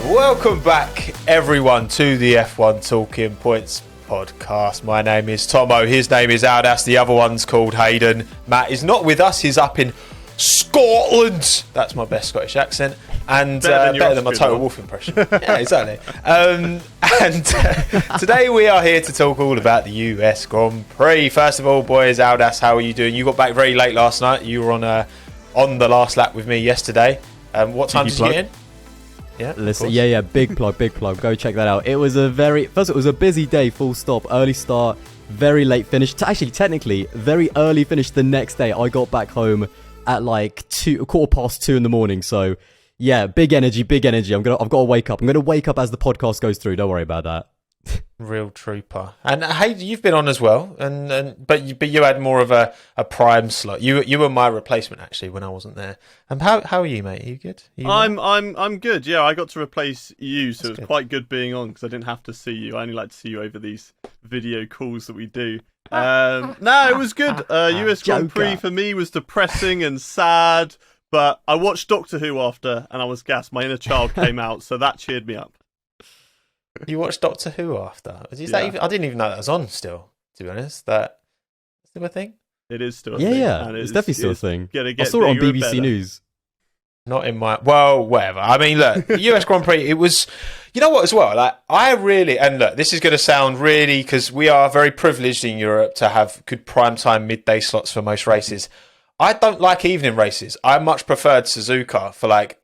Welcome back, everyone, to the F1 Talking Points podcast. My name is Tomo. His name is Aldas. The other one's called Hayden. Matt is not with us. He's up in Scotland. That's my best Scottish accent. And better than my Total Wolf impression. Yeah, exactly. And today we are here to talk all about the US Grand Prix. First of all, boys, Aldas, how are you doing? You got back very late last night. You were on the last lap with me yesterday. What time did you get in? Yeah, listen, yeah, big plug. Go check that out. It was a busy day, full stop, early start, very late finish. Actually, technically, very early finish the next day. I got back home at like 2:15 in the morning. So, yeah, big energy. I've got to wake up. I'm gonna wake up as the podcast goes through. Don't worry about that. Real trooper. And hey, you've been on as well, but you had more of a prime slot. You were my replacement actually when I wasn't there. And how are you, mate? Are you good? I'm good. Yeah, I got to replace you, so it was quite good being on because I didn't have to see you. I only like to see you over these video calls that we do. No, it was good. US Grand Prix for me was depressing and sad, but I watched Doctor Who after, and I was gassed. My inner child came out, so that cheered me up. You watched Doctor Who after? I didn't even know that was on still, to be honest. That's still a thing? It is still a thing. Yeah, it's definitely still a thing. I saw it on BBC BBC News. Not in my... Well, whatever. I mean, look, the US Grand Prix, it was... You know what, as well? Like, I really... And look, this is going to sound really... Because we are very privileged in Europe to have good primetime midday slots for most races. I don't like evening races. I much preferred Suzuka for, like,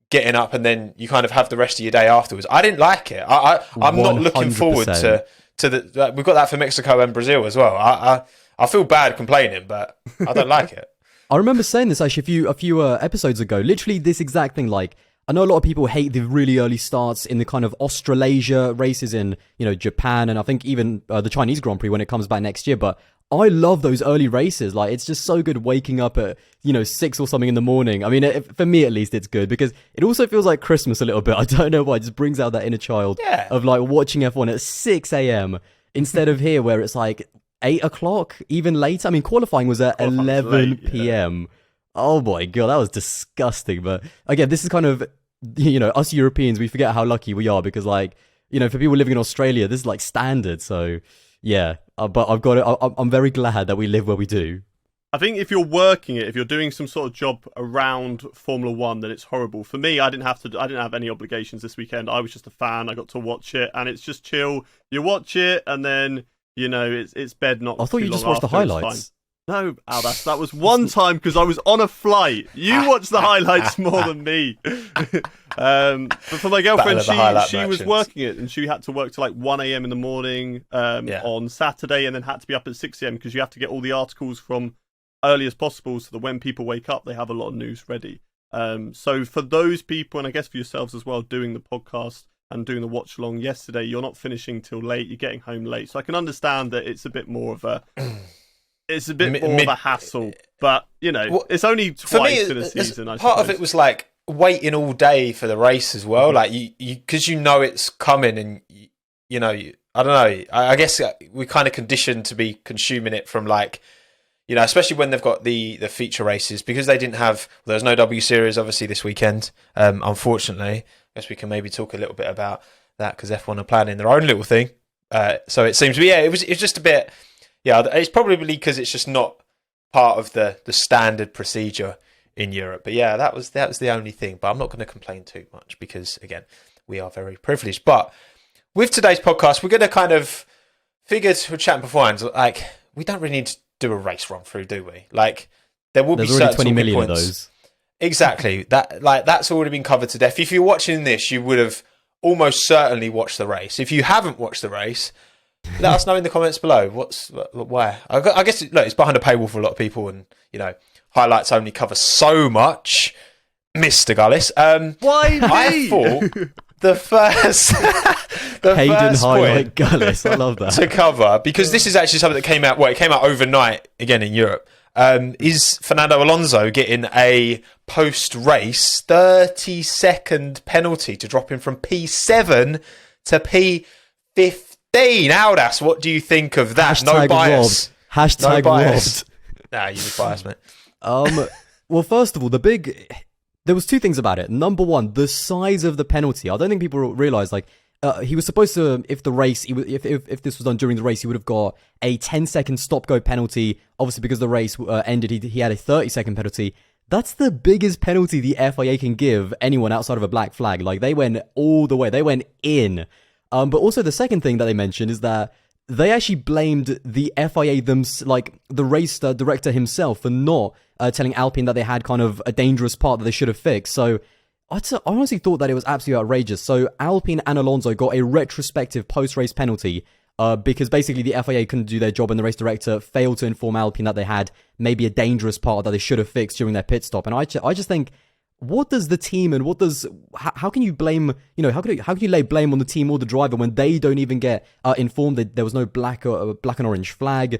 getting up and then you kind of have the rest of your day afterwards. I didn't like it. I'm not looking forward to the... We've got that for Mexico and Brazil as well. I feel bad complaining, but I don't like it. I remember saying this actually a few episodes ago. Literally this exact thing. Like, I know a lot of people hate the really early starts in the kind of Australasia races in, Japan, and I think even the Chinese Grand Prix when it comes back next year. But I love those early races. Like, it's just so good waking up at 6 or something in the morning. I mean, for me at least, it's good because it also feels like Christmas a little bit. I don't know why. It just brings out that inner child of like watching F1 at 6 a.m. instead of here where it's like 8 o'clock, even later. I mean, qualifying was at 11 p.m. Oh my God, that was disgusting. But again, this is kind of, us Europeans, we forget how lucky we are because, like, for people living in Australia, this is like standard. So yeah, but I'm very glad that we live where we do. I think if you're working it, if you're doing some sort of job around Formula One, then it's horrible. For me, I didn't have any obligations this weekend. I was just a fan. I got to watch it, and it's just chill. You watch it, and then it's bed not. I thought you just watched the highlights. No, Aldas, that was one time because I was on a flight. You watched the highlights more than me. But for my girlfriend, she was working it, and she had to work till like 1 a.m. in the morning on Saturday, and then had to be up at 6 a.m. because you have to get all the articles from early as possible so that when people wake up, they have a lot of news ready. So for those people, and I guess for yourselves as well, doing the podcast and doing the watch along yesterday, you're not finishing till late. You're getting home late, so I can understand that it's a bit more of a... It's a bit more of a hassle, but, it's only twice in a season, I suppose. Part of it was, like, waiting all day for the race as well. Like, because it's coming and, I don't know. I guess we're kind of conditioned to be consuming it from, like, especially when they've got the feature races. Because they didn't have... There was no W Series, obviously, this weekend, unfortunately. I guess we can maybe talk a little bit about that because F1 are planning their own little thing. So it seems to be, it was just a bit... Yeah, it's probably because it's just not part of the standard procedure in Europe. But yeah, that was the only thing. But I'm not going to complain too much because, again, we are very privileged. But with today's podcast, we're going to kind of figure to chat beforehand. Like, we don't really need to do a race run through, do we? Like, there will be certain 20 million points. Of those. Exactly. That's already been covered to death. If you're watching this, you would have almost certainly watched the race. If you haven't watched the race, let us know in the comments below. Why? I guess it's behind a paywall for a lot of people, and highlights only cover so much. Mr. Gullis, why me? I thought the first Hayden highlight point Gullis. I love that to cover because this is actually something that came out. Well, it came out overnight again in Europe. Is Fernando Alonso getting a post-race 30-second penalty to drop him from P7 to P15? Aldas, what do you think of that? Hashtag no bias. Robbed. Hashtag no bias. robbed. Nah, you're biased, mate. Well, first of all, the big There was two things about it. Number one, the size of the penalty. I don't think people realize, like, he was supposed to, if this was done during the race, he would have got a 10-second stop-go penalty. Obviously, because the race ended, he had a 30-second penalty. That's the biggest penalty the FIA can give anyone outside of a black flag. Like, they went all the way. They went in. But also, the second thing that they mentioned is that they actually blamed the FIA, like the race director himself, for not telling Alpine that they had kind of a dangerous part that they should have fixed. So I honestly thought that it was absolutely outrageous. So Alpine and Alonso got a retrospective post-race penalty because basically the FIA couldn't do their job and the race director failed to inform Alpine that they had maybe a dangerous part that they should have fixed during their pit stop. And I just think, what does the team and how can you blame, how can you lay blame on the team or the driver when they don't even get informed that there was no black and orange flag?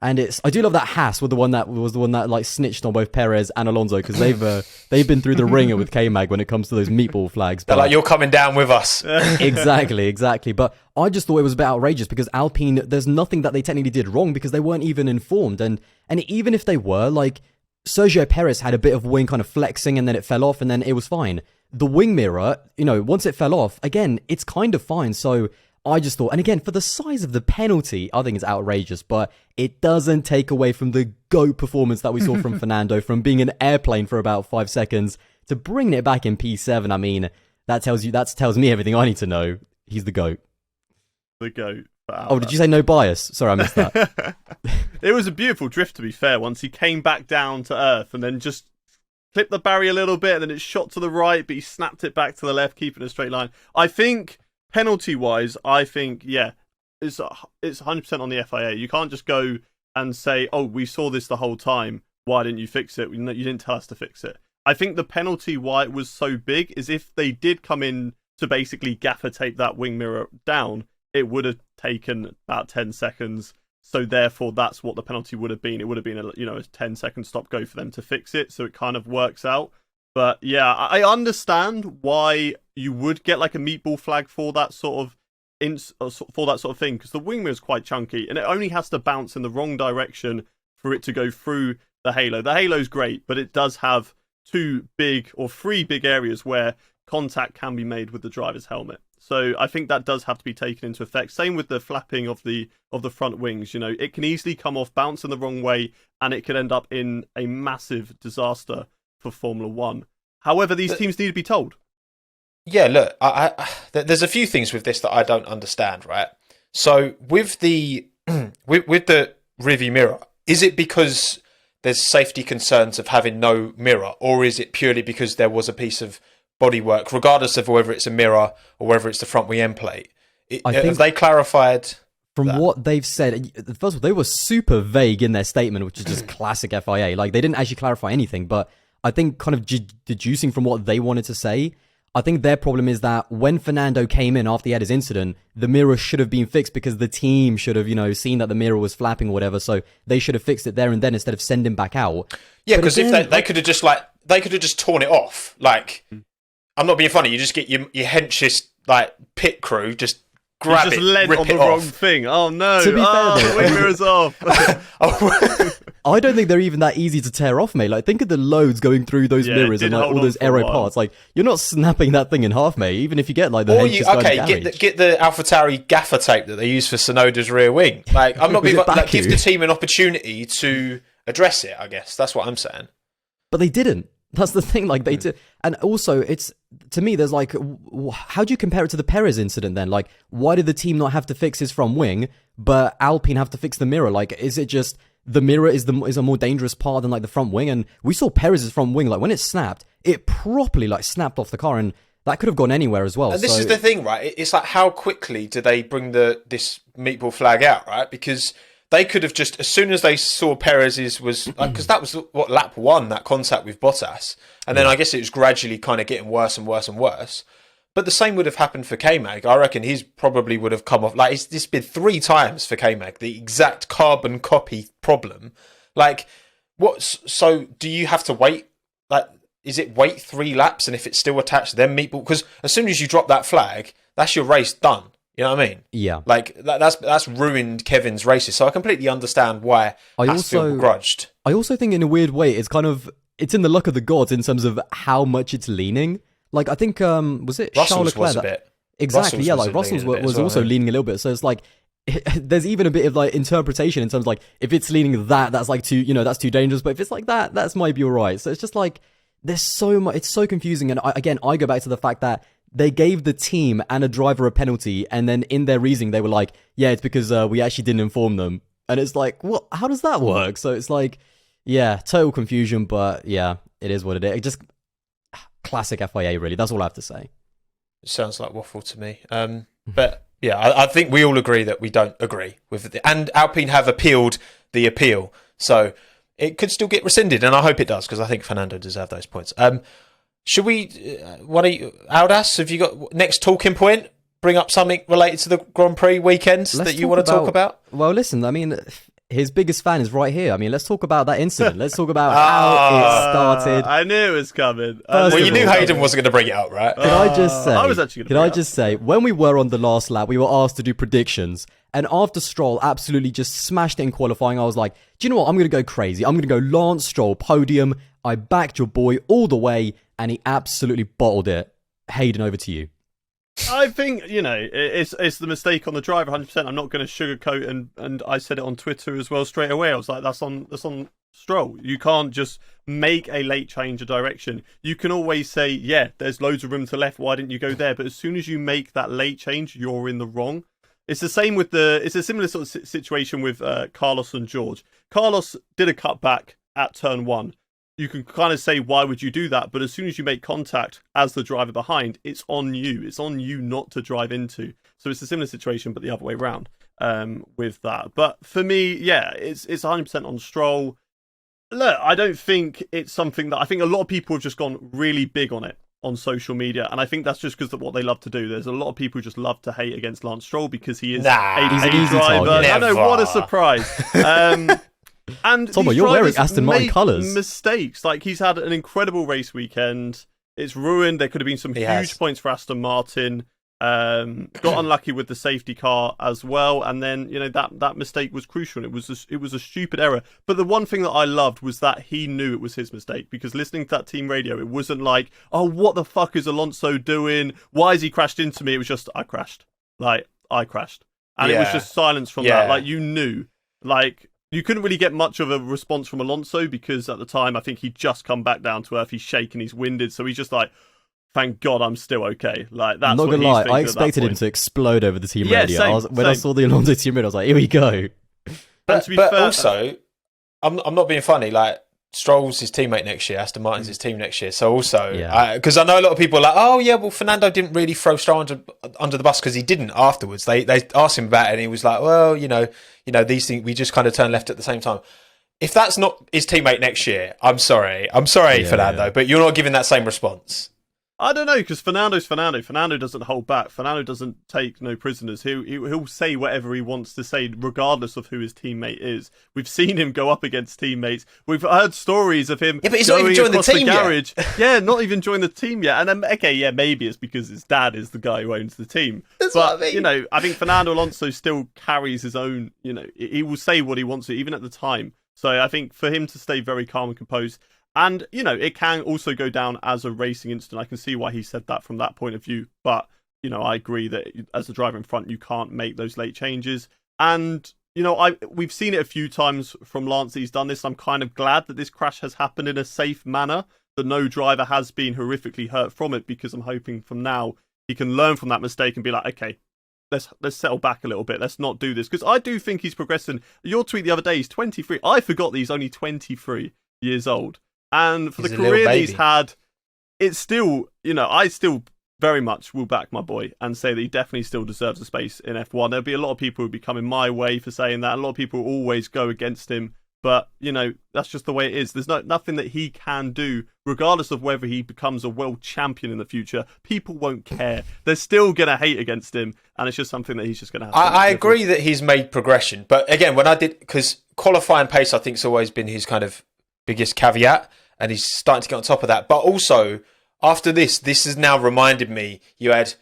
And I do love that Haas was the one that like snitched on both Perez and Alonso, because they've been through the ringer with K-Mag when it comes to those meatball flags. They're like, you're coming down with us. Exactly. But I just thought it was a bit outrageous because Alpine, there's nothing that they technically did wrong because they weren't even informed. And even if they were, like, Sergio Perez had a bit of wing kind of flexing and then it fell off and then it was fine. The wing mirror, once it fell off, again, it's kind of fine. So I just thought, and again, for the size of the penalty, I think it's outrageous, but it doesn't take away from the GOAT performance that we saw from Fernando, from being an airplane for about 5 seconds to bringing it back in P7. I mean, that tells me everything I need to know. He's the GOAT. The GOAT. Oh, did you say no bias? Sorry, I missed that. It was a beautiful drift, to be fair, once he came back down to earth and then just clipped the barrier a little bit and then it shot to the right, but he snapped it back to the left, keeping a straight line. I think, penalty-wise, it's 100% on the FIA. You can't just go and say, oh, we saw this the whole time, why didn't you fix it? You didn't tell us to fix it. I think the penalty, why it was so big, is if they did come in to basically gaffer tape that wing mirror down, it would have taken about 10 seconds. So therefore, that's what the penalty would have been. It would have been a 10-second stop go for them to fix it. So it kind of works out. But yeah, I understand why you would get like a meatball flag for that sort of thing, because the wing mirror is quite chunky and it only has to bounce in the wrong direction for it to go through the halo. The halo's great, but it does have 3 big areas where contact can be made with the driver's helmet. So I think that does have to be taken into effect. Same with the flapping of the front wings. It can easily come off, bounce in the wrong way, and it could end up in a massive disaster for Formula One. However, these teams need to be told. Yeah, look, there's a few things with this that I don't understand, right? So with the with the rearview mirror, is it because there's safety concerns of having no mirror, or is it purely because there was a piece of bodywork, regardless of whether it's a mirror or whether it's the front wing end plate? Have they clarified? From what they've said, first of all, they were super vague in their statement, which is just classic FIA. Like, they didn't actually clarify anything, but I think kind of deducing from what they wanted to say, I think their problem is that when Fernando came in after he had his incident, the mirror should have been fixed because the team should have, seen that the mirror was flapping or whatever. So they should have fixed it there and then instead of sending back out. Yeah, because if they could have just torn it off. Like, I'm not being funny. You just get your hench's like pit crew just grab just it, led rip on it the off. wrong thing. Oh no! To be fair, wing mirror's off. I don't think they're even that easy to tear off, mate. Like, think of the loads going through those mirrors and like all those aero parts. Like, you're not snapping that thing in half, mate. Even if you get like the get the AlphaTauri gaffer tape that they use for Sonoda's rear wing. Like, I'm not being like, give the team an opportunity to address it. I guess that's what I'm saying. But they didn't. That's the thing. Like, they did. And also, it's, to me, there's like, how do you compare it to the Perez incident then? Like, why did the team not have to fix his front wing, but Alpine have to fix the mirror? Like, is it just the mirror is a more dangerous part than like the front wing? And we saw Perez's front wing, like, when it snapped, it properly like snapped off the car, and that could have gone anywhere as well. And this is the thing, right? It's like, how quickly do they bring this meatball flag out, right? Because they could have just, as soon as they saw Perez's was, because that was what, lap 1, that contact with Bottas. And then I guess it was gradually kind of getting worse and worse and worse. But the same would have happened for K-Mag. I reckon he's probably would have come off, like, it's been 3 times for K-Mag, the exact carbon copy problem. Like, so do you have to wait, like, is it wait 3 laps and if it's still attached, then meatball? Because as soon as you drop that flag, that's your race done. You know what I mean? Yeah. Like, that's ruined Kevin's races. So I completely understand why Haas feel begrudged. I also think in a weird way, it's kind of, it's in the luck of the gods in terms of how much it's leaning. Like, I think, was it Russell's Charles Leclerc? was a bit. Exactly, Russell's yeah, was like Russell's was well, also leaning a little bit. So it's like, there's even a bit of like interpretation in terms of like, if it's leaning that's like too, that's too dangerous. But if it's like that's might be alright. So it's just like, there's so much, it's so confusing. And I go back to the fact that they gave the team and a driver a penalty, and then in their reasoning they were like, yeah, it's because we actually didn't inform them. And it's like, what? How does that work? So it's like, yeah, total confusion. But yeah, it is what it is. It just classic FIA, really. That's all I have to say. It sounds like waffle to me. But yeah, I think we all agree that we don't agree with it. And Alpine have appealed the appeal, so it could still get rescinded, and I hope it does, because I think Fernando deserved those points. Should we? What are you, Aldas? Have you got next talking point? Bring up something related to the Grand Prix weekends that you want to talk about? Well, listen, I mean, his biggest fan is right here. I mean, let's talk about that incident. Let's talk about how it started. I knew it was coming. Well, you knew Hayden wasn't going to bring it up, right? Can I just say? I was actually. Can I just say? When we were on the last lap, we were asked to do predictions, and after Stroll absolutely just smashed it in qualifying, I was like, do you know what? I'm going to go crazy. I'm going to go Lance Stroll podium. I backed your boy all the way, and he absolutely bottled it. Hayden, over to you. I think, it's the mistake on the driver, 100%. I'm not going to sugarcoat, and I said it on Twitter as well straight away. I was like, that's on Stroll. You can't just make a late change of direction. You can always say, yeah, there's loads of room to left. Why didn't you go there? But as soon as you make that late change, you're in the wrong. It's the same with it's a similar sort of situation with Carlos and George. Carlos did a cutback at turn 1. You can kind of say, why would you do that? But as soon as you make contact as the driver behind, it's on you. It's on you not to drive into. So it's a similar situation, but the other way around with that. But for me, yeah, it's 100% on Stroll. Look, I don't think it's something that... I think a lot of people have just gone really big on it on social media, and I think that's just because of what they love to do. There's a lot of people who just love to hate against Lance Stroll because he is he's an easy driver. target. I know, what a surprise. And Tomo, you're wearing Aston Martin colours. Mistakes. Like, he's had an incredible race weekend. It's ruined. There could have been some huge points for Aston Martin. Got unlucky with the safety car as well, and then that mistake was crucial. It was a stupid error. But the one thing that I loved was that he knew it was his mistake, because listening to that team radio, it wasn't like, oh, what the fuck is Alonso doing? Why has he crashed into me? It was just, I crashed. Like, I crashed, and it was just silence from that. Like, you knew, like. You couldn't really get much of a response from Alonso because at the time, I think he'd just come back down to earth. He's shaking, he's winded. So he's just like, thank God I'm still okay. Like, that's not gonna lie, I expected him to explode over the team radio. When I saw the Alonso team radio, I was like, here we go. But also, I'm not being funny, like, Stroll's his teammate next year, Aston Martin's his team next year. So also, because I know a lot of people are like, oh yeah, well, Fernando didn't really throw Stroll under the bus, because he didn't afterwards. They asked him about it, and he was like, well, these things, we just kind of turned left at the same time. If that's not his teammate next year, I'm sorry, Fernando, but you're not giving that same response. I don't know, because Fernando's Fernando. Fernando doesn't hold back. Fernando doesn't take no prisoners. He'll say whatever he wants to say, regardless of who his teammate is. We've seen him go up against teammates. We've heard stories of him but he's not even joined the team garage. Yet. Yeah, not even joined the team yet. And then, maybe it's because his dad is the guy who owns the team. That's but, what I mean. I think Fernando Alonso still carries his own, he will say what he wants to, even at the time. So I think for him to stay very calm and composed, and, it can also go down as a racing incident. I can see why he said that from that point of view. But, I agree that as the driver in front, you can't make those late changes. And, we've seen it a few times from Lance that he's done this. I'm kind of glad that this crash has happened in a safe manner, that no driver has been horrifically hurt from it, because I'm hoping from now he can learn from that mistake and be like, okay, let's settle back a little bit. Let's not do this. Because I do think he's progressing. Your tweet the other day, he's 23. I forgot that he's only 23 years old. And for the career that he's had, it's still, I still very much will back my boy and say that he definitely still deserves a space in F1. There'll be a lot of people who will be coming my way for saying that. A lot of people always go against him. But, that's just the way it is. There's nothing that he can do, regardless of whether he becomes a world champion in the future. People won't care. They're still going to hate against him. And it's just something that he's just going to have to I agree that he's made progression. But again, because qualifying pace, I think, has always been his kind of biggest caveat. And he's starting to get on top of that. But also, after this has now reminded me, you had,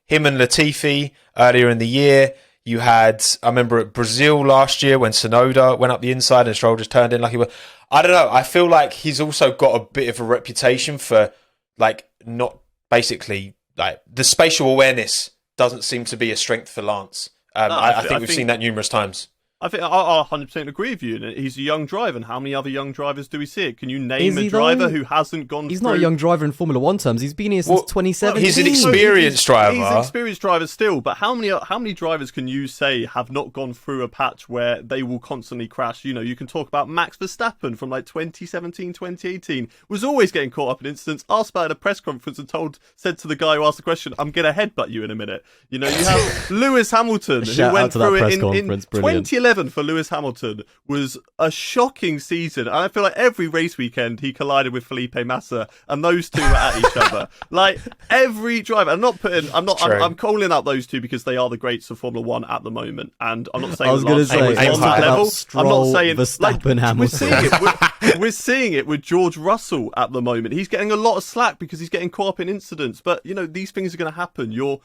him and Latifi earlier in the year. You had, I remember at Brazil last year when Tsunoda went up the inside and Stroll just turned in like he was. I don't know. I feel like he's also got a bit of a reputation for like not basically like the spatial awareness doesn't seem to be a strength for Lance. I think we've seen that numerous times. I think I 100% agree with you. And he's a young driver, and how many other young drivers do we see? Can you name a driver who hasn't gone? He's not a young driver in Formula One terms. He's been here since 2017. He's an experienced driver. He's an experienced driver still. But how many drivers can you say have not gone through a patch where they will constantly crash? You know, you can talk about Max Verstappen from like 2017, 2018. Was always getting caught up in incidents. Asked about at a press conference and said to the guy who asked the question, "I'm gonna headbutt you in a minute." You know, you have Lewis Hamilton who went through it in 2011. For Lewis Hamilton was a shocking season, and I feel like every race weekend he collided with Felipe Massa, and those two were at each other. Like every driver, I'm calling out those two because they are the greats of Formula One at the moment, and I'm not saying I was going to say on that level. I'm not saying Verstappen, Hamilton. We're seeing it with George Russell at the moment. He's getting a lot of slack because he's getting caught up in incidents, but you know these things are going to happen. You're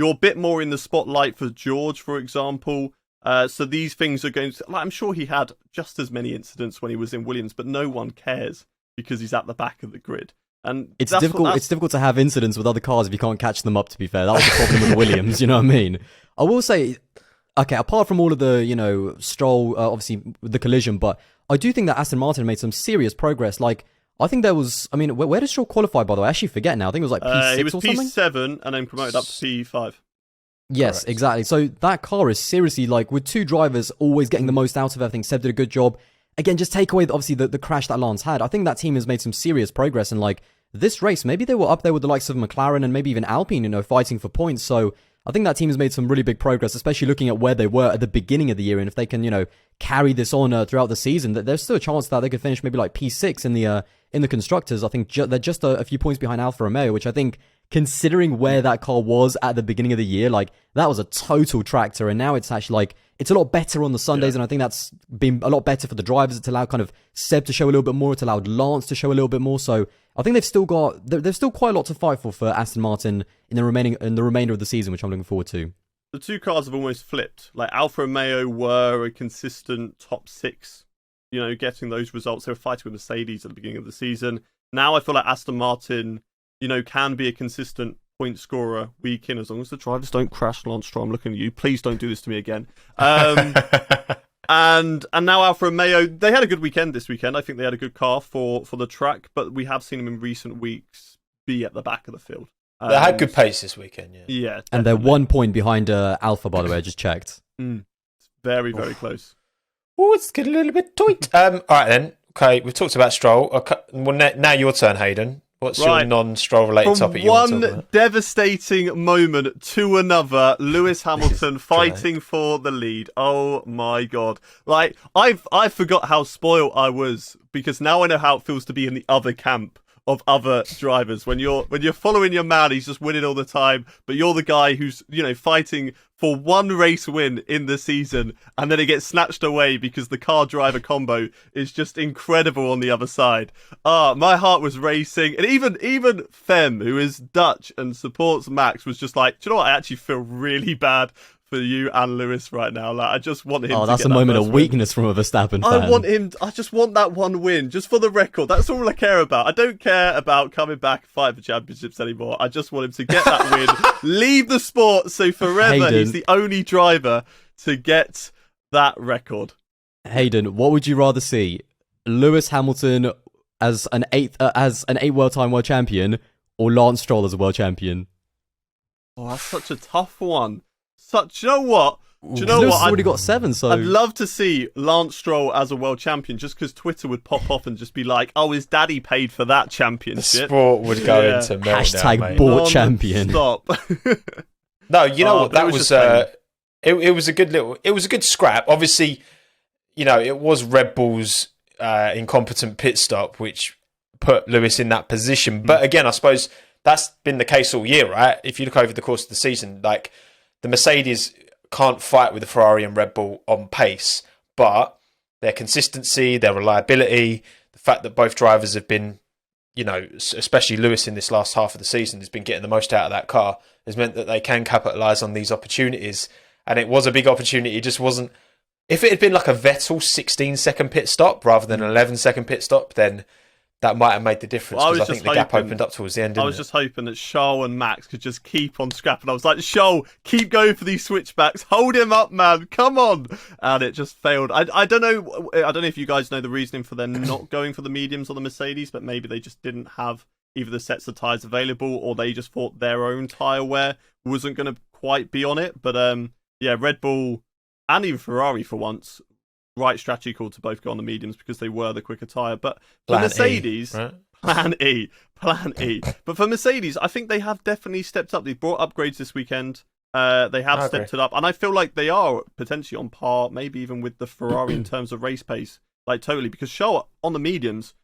a bit more in the spotlight for George, for example. So these things are going to... Like, I'm sure he had just as many incidents when he was in Williams, but no one cares because he's at the back of the grid. And it's difficult to have incidents with other cars if you can't catch them up, to be fair. That was the problem with the Williams, you know what I mean? I will say, okay, apart from all of the, you know, Stroll, obviously, the collision, but I do think that Aston Martin made some serious progress. Like, I think there was... I mean, where did Stroll qualify, by the way? I actually forget now. I think it was like P6 he was or something? P7 and then promoted up to P5. Yes, correct. Exactly. So that car is seriously like with two drivers always getting the most out of everything. Seb did a good job. Again, just take away obviously the crash that Lance had. I think that team has made some serious progress, and like this race, maybe they were up there with the likes of McLaren and maybe even Alpine, you know, fighting for points. So I think that team has made some really big progress, especially looking at where they were at the beginning of the year. And if they can, you know, carry this on throughout the season, that there's still a chance that they could finish maybe like P6 in the constructors. I think they're just a few points behind Alfa Romeo, which I think, considering where that car was at the beginning of the year, like that was a total tractor, and now it's actually like it's a lot better on the Sundays, and I think that's been a lot better for the drivers. It's allowed kind of Seb to show a little bit more. It's allowed Lance to show a little bit more. So I think there's still quite a lot to fight for Aston Martin in the remainder of the season, which I'm looking forward to. The two cars have almost flipped. Like Alfa Romeo were a consistent top six, you know, getting those results. They were fighting with Mercedes at the beginning of the season. Now I feel like Aston Martin, you know, can be a consistent point scorer week in, as long as the drivers don't crash. Lance Stroll, I'm looking at you. Please don't do this to me again. And now Alfa Romeo, they had a good weekend this weekend. I think they had a good car for the track, but we have seen them in recent weeks be at the back of the field. They had good pace this weekend, yeah. Yeah, definitely. And they're 1 point behind Alfa, by the way. I just checked. It's very, very close. Oh, it's getting a little bit tight. All right then. Okay, we've talked about Stroll. Okay, well, now your turn, Hayden. What's your non-Stroll related topic you want to talk about? One devastating moment to another, Lewis Hamilton fighting for the lead. Oh my God. Like, I forgot how spoiled I was, because now I know how it feels to be in the other camp of other drivers. When you're following your man, he's just winning all the time, but you're the guy who's, you know, fighting for one race win in the season, and then it gets snatched away because the car driver combo is just incredible on the other side. My heart was racing, and even Fem, who is Dutch and supports Max, was just like, do you know what? I actually feel really bad for you and Lewis right now. Like, I just want him to that's get a moment of win. weakness from a Verstappen fan. I just want that one win, just for the record. That's all I care about. I don't care about coming back and fighting for championships anymore. I just want him to get that win, leave the sport, so forever Hayden, he's the only driver to get that record. Hayden, what would you rather see? Lewis Hamilton as an eight world champion, or Lance Stroll as a world champion? Oh, that's such a tough one. Do you know what? Lewis has already got 7, so... I'd love to see Lance Stroll as a world champion, just because Twitter would pop off and just be like, oh, his daddy paid for that championship. The sport would go into meltdown, # bought champion. Stop. No, you know what? That was... It was a good scrap. Obviously, you know, it was Red Bull's incompetent pit stop which put Lewis in that position. But again, I suppose that's been the case all year, right? If you look over the course of the season, like, the Mercedes can't fight with the Ferrari and Red Bull on pace, but their consistency, their reliability, the fact that both drivers have been, you know, especially Lewis in this last half of the season, has been getting the most out of that car, has meant that they can capitalise on these opportunities. And it was a big opportunity. It just wasn't If it had been like a Vettel 16-second pit stop rather than an 11-second pit stop, then that might have made the difference, because I think the gap opened up towards the end, didn't it? I was just hoping that Charles and Max could just keep on scrapping. I was like, Charles, keep going for these switchbacks. Hold him up, man. Come on. And it just failed. I don't know. I don't know if you guys know the reasoning for them not going for the mediums on the Mercedes, but maybe they just didn't have either the sets of tyres available, or they just thought their own tyre wear wasn't going to quite be on it. But yeah, Red Bull and even Ferrari for once, right strategy call to both go on the mediums because they were the quicker tyre. But for Mercedes, right? Plan E. But for Mercedes, I think they have definitely stepped up. They brought upgrades this weekend. They have stepped it up, and I feel like they are potentially on par, maybe even with the Ferrari in terms of race pace. Like totally, because Charles on the mediums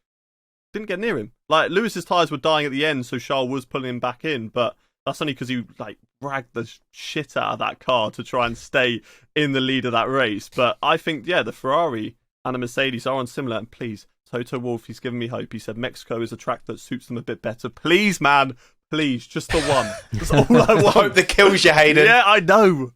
didn't get near him. Like Lewis's tyres were dying at the end, so Charles was pulling him back in, but that's only because he like dragged the shit out of that car to try and stay in the lead of that race. But I think, yeah, the Ferrari and the Mercedes are on similar. And please, Toto Wolff, he's given me hope. He said Mexico is a track that suits them a bit better. Please, man, please, just the one. That's all I want. Hope that kills you, Hayden. Yeah, I know.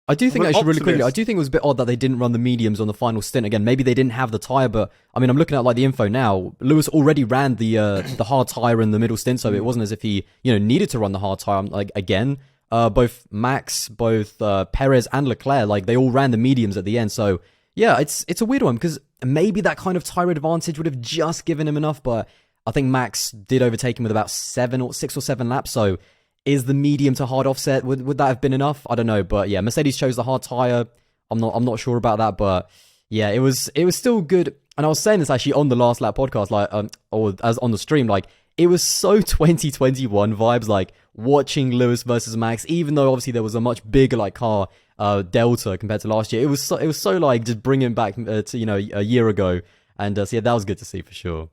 I do think, actually, really quickly, I do think it was a bit odd that they didn't run the mediums on the final stint. Again, maybe they didn't have the tyre, but I mean, I'm looking at like the info now. Lewis already ran the hard tyre in the middle stint, so it wasn't as if he needed to run the hard tyre. Like again, both Max, both Perez and Leclerc, like they all ran the mediums at the end. So yeah, it's a weird one because maybe that kind of tyre advantage would have just given him enough, but I think Max did overtake him with about 6 or 7 laps. So is the medium to hard offset, would that have been enough? I don't know, but yeah, Mercedes chose the hard tyre. I'm not sure about that, but yeah, it was still good. And I was saying this actually on the last lap podcast, like or as on the stream, like it was so 2021 vibes, like watching Lewis versus Max, even though obviously there was a much bigger like car delta compared to last year. It was so like just bringing back to a year ago, and so yeah, that was good to see for sure.